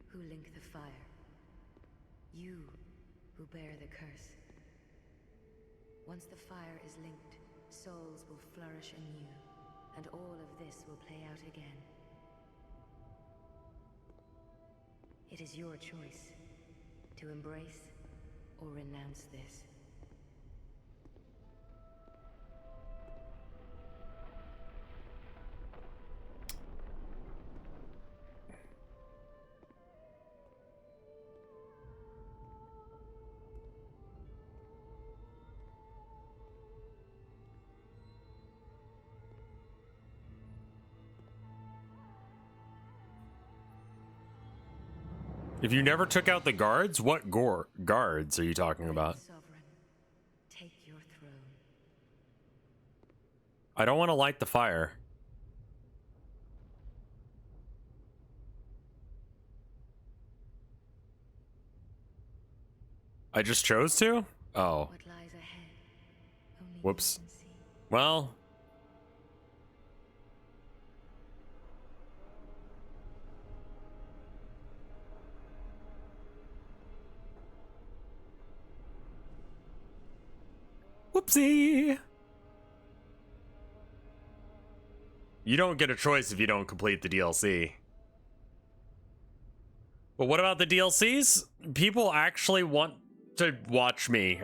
who link the fire. You who bear the curse. Once the fire is linked, souls will flourish anew, and all of this will play out again. It is your choice to embrace or renounce this. If you never took out the guards, what guards are you talking about? Sovereign, take your throne. I don't want to light the fire. I just chose to? Oh. What lies ahead? Only Whoops. you can see. Well. Whoopsie. You don't get a choice if you don't complete the DLC. But what about the DLCs? People actually want to watch me.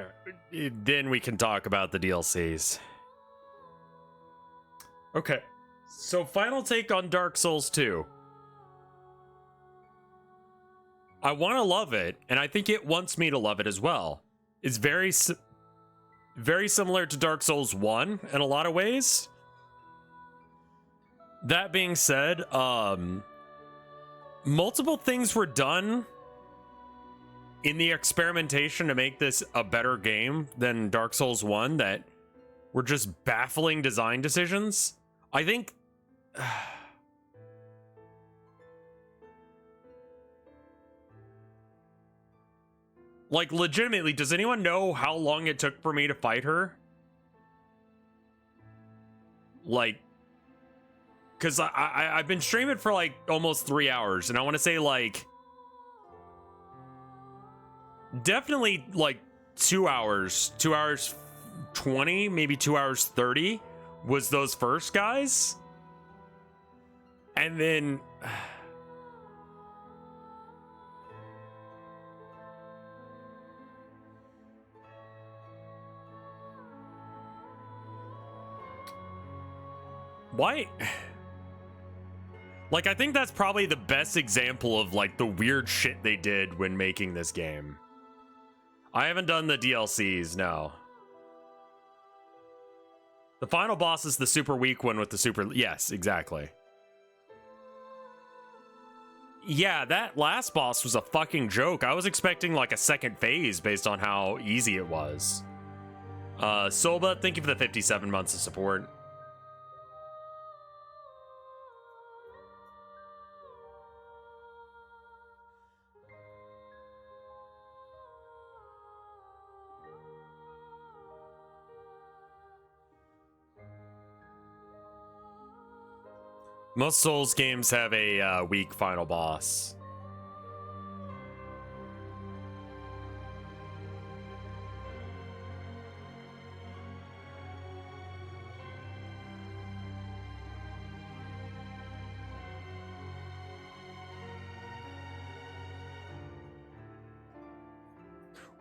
Then we can talk about the DLCs. Okay. So final take on Dark Souls 2. I want to love it, and I think it wants me to love it as well. It's very similar to Dark Souls 1 in a lot of ways. That being said, multiple things were done in the experimentation to make this a better game than Dark Souls 1 that were just baffling design decisions. I think like, legitimately, does anyone know how long it took for me to fight her? Like, because I've been streaming for, like, almost 3 hours, and I want to say, like, definitely, like, 2 hours. 2 hours 20, maybe 2 hours 30 was those first guys. And then... Why? Like, I think that's probably the best example of, like, the weird shit they did when making this game. I haven't done the DLCs, no. The final boss is the super weak one with the super... Yes, exactly. Yeah, that last boss was a fucking joke. I was expecting, like, a second phase based on how easy it was. Soba, thank you for the 57 months of support. Most Souls games have a weak final boss.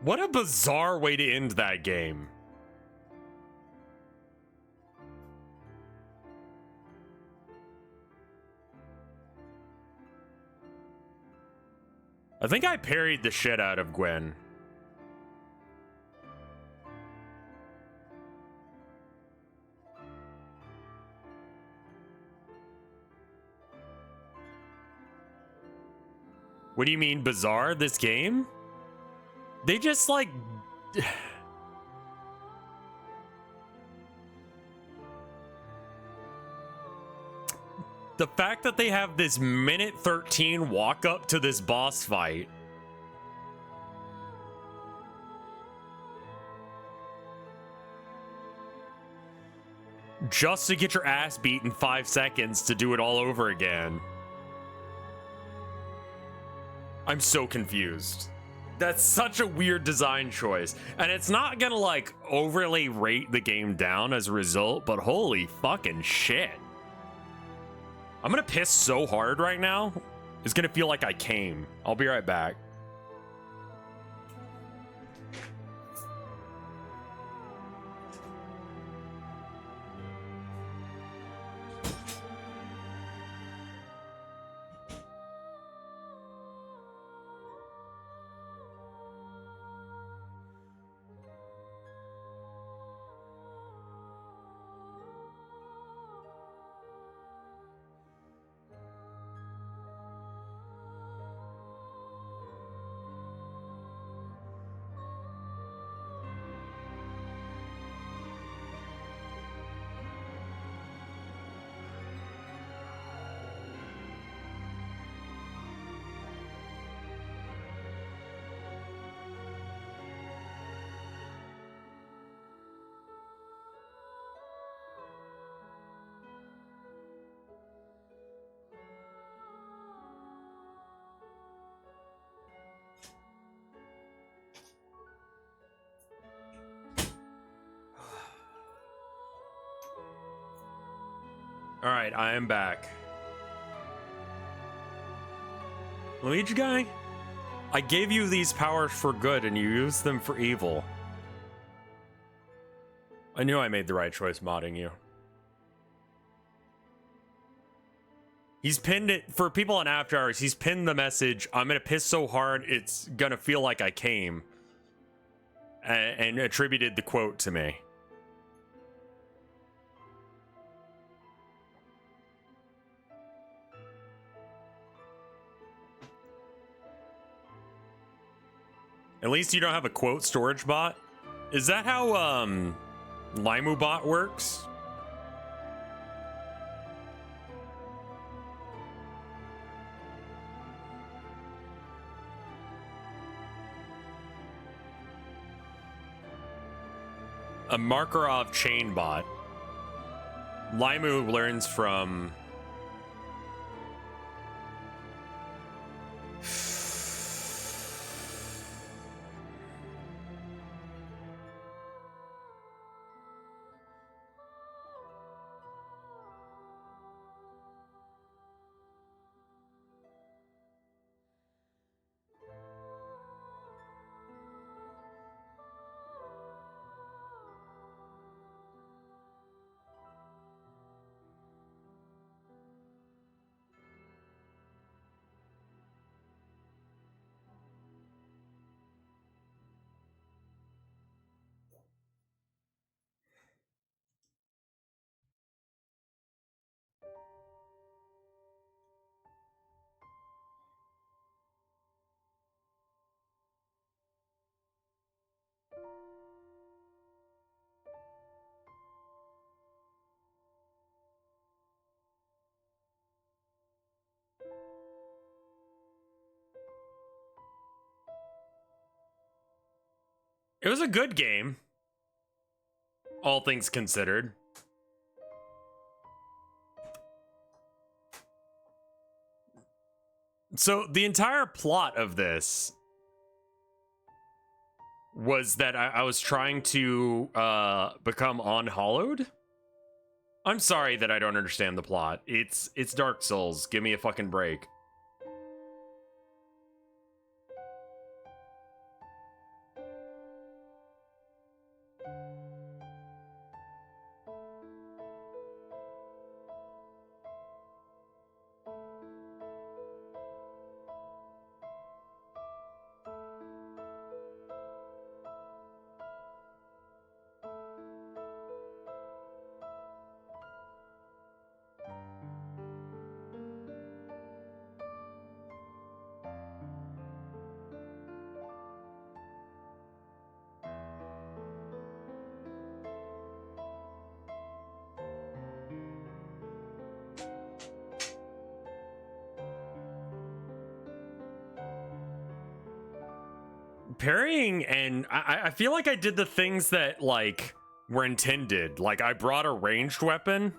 What a bizarre way to end that game. I think I parried the shit out of Gwen. What do you mean bizarre? This game? They just like... The fact that they have this minute 13 walk up to this boss fight. Just to get your ass beat in 5 seconds to do it all over again. I'm so confused. That's such a weird design choice. And it's not gonna like overly rate the game down as a result, but holy fucking shit. I'm gonna piss so hard right now. It's gonna feel like I came. I'll be right back. All right, I am back. Luigi guy, I gave you these powers for good and you used them for evil. I knew I made the right choice modding you. He's pinned it for people on After Hours. He's pinned the message, I'm gonna piss so hard it's gonna feel like I came, and attributed the quote to me. At least you don't have a quote storage bot. Is that how Limu bot works? A Markarov chain bot. Limu learns from It was a good game, all things considered. So the entire plot of this was that I was trying to become unhollowed. I'm sorry that I don't understand the plot. It's Dark Souls. Give me a fucking break. Parrying, and I feel like I did the things that like were intended. Like I brought a ranged weapon.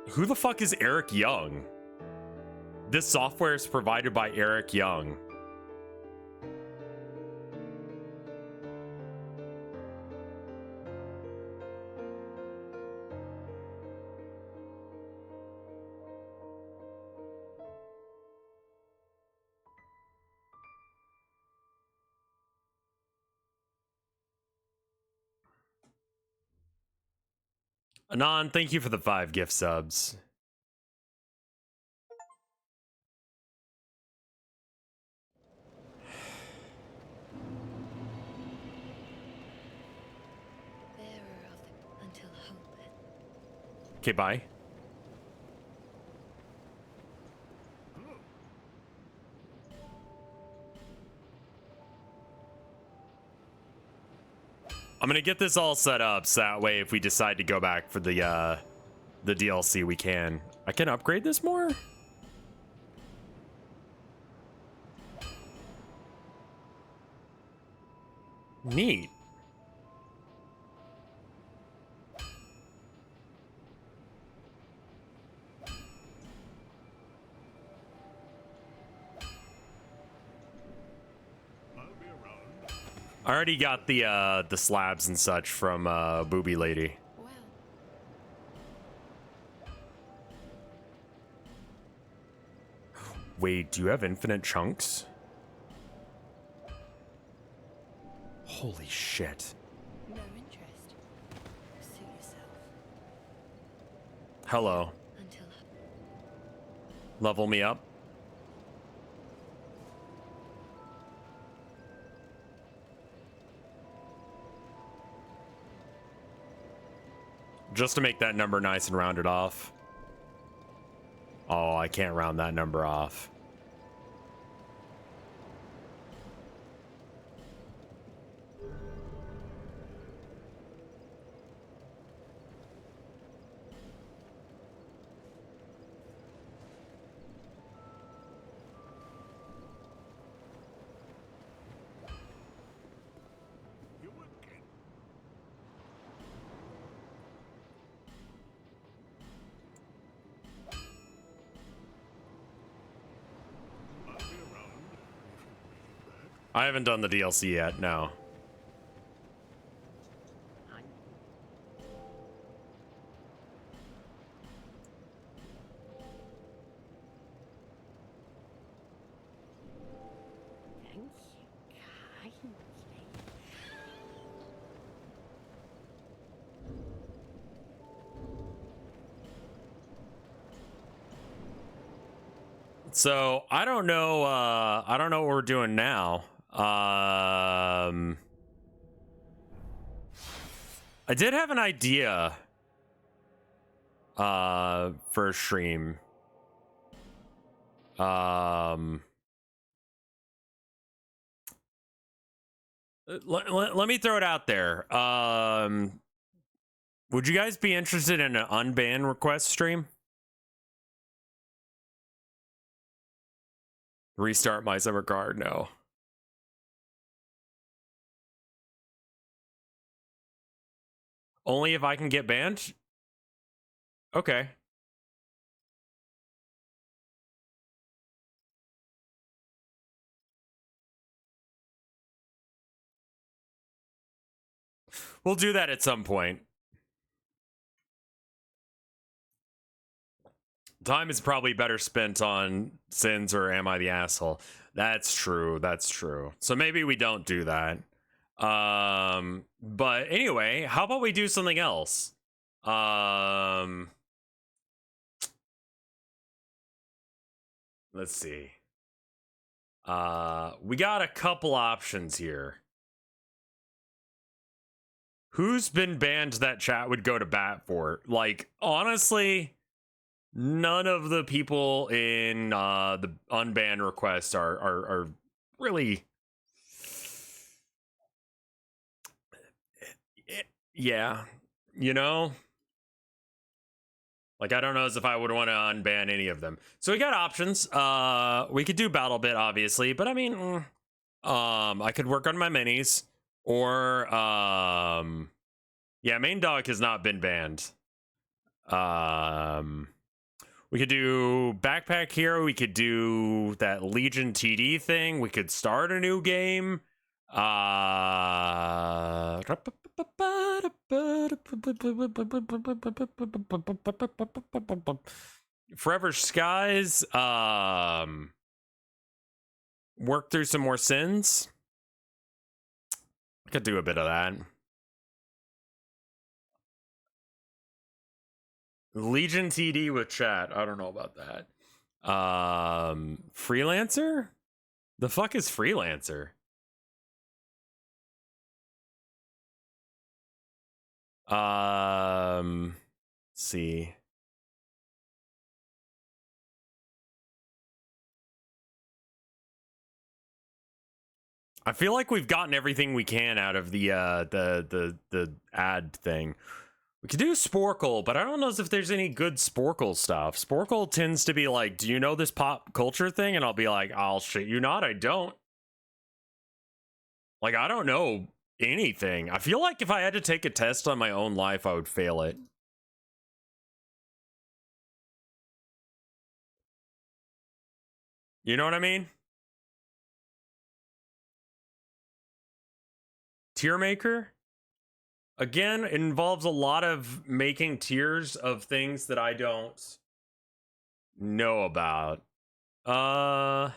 Who the fuck is Eric Young? This software is provided by Eric Young. Anon, thank you for the 5 gift subs. Bearer of the until hope. Okay, bye. I'm gonna get this all set up so that way if we decide to go back for the DLC we can. I can upgrade this more? Neat. I already got the slabs and such from Booby Lady. Well, Wait, do you have infinite chunks? Holy shit. no interest. Suit yourself. Hello. Until Level me up. Just to make that number nice and rounded off. Oh, I can't round that number off. I haven't done the DLC yet, no. Thank you kindly. So I don't know what we're doing now. I did have an idea for a stream. Let me throw it out there. Would you guys be interested in an unban request stream? Restart my summer card? No. Only if I can get banned? Okay. We'll do that at some point. Time is probably better spent on sins or am I the asshole? That's true. That's true. So maybe we don't do that. But anyway, how about we do something else? Let's see. We got a couple options here. Who's been banned that chat would go to bat for? Like, honestly, none of the people in the unban request are really. Yeah, you know, like I don't know as if I would want to unban any of them. So we got options. We could do battle bit, obviously, but I mean, I could work on my minis, or yeah, main dog has not been banned. We could do backpack hero. We could do that Legion TD thing. We could start a new game. Forever Skies. Work through some more sins. I could do a bit of that. Legion TD with chat. I don't know about that. Freelancer? The fuck is Freelancer? Let's see. I feel like we've gotten everything we can out of the ad thing. We could do Sporkle, but I don't know if there's any good Sporkle stuff. Sporkle tends to be like, do you know this pop culture thing? And I'll be like, I'll shit you not, I don't. Like, I don't know anything. I feel like if I had to take a test on my own life, I would fail it. You know what I mean? Tier maker? Again, it involves a lot of making tiers of things that I don't know about. Why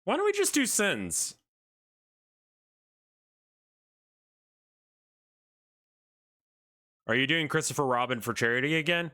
don't we just do sins? Are you doing Christopher Robin for charity again?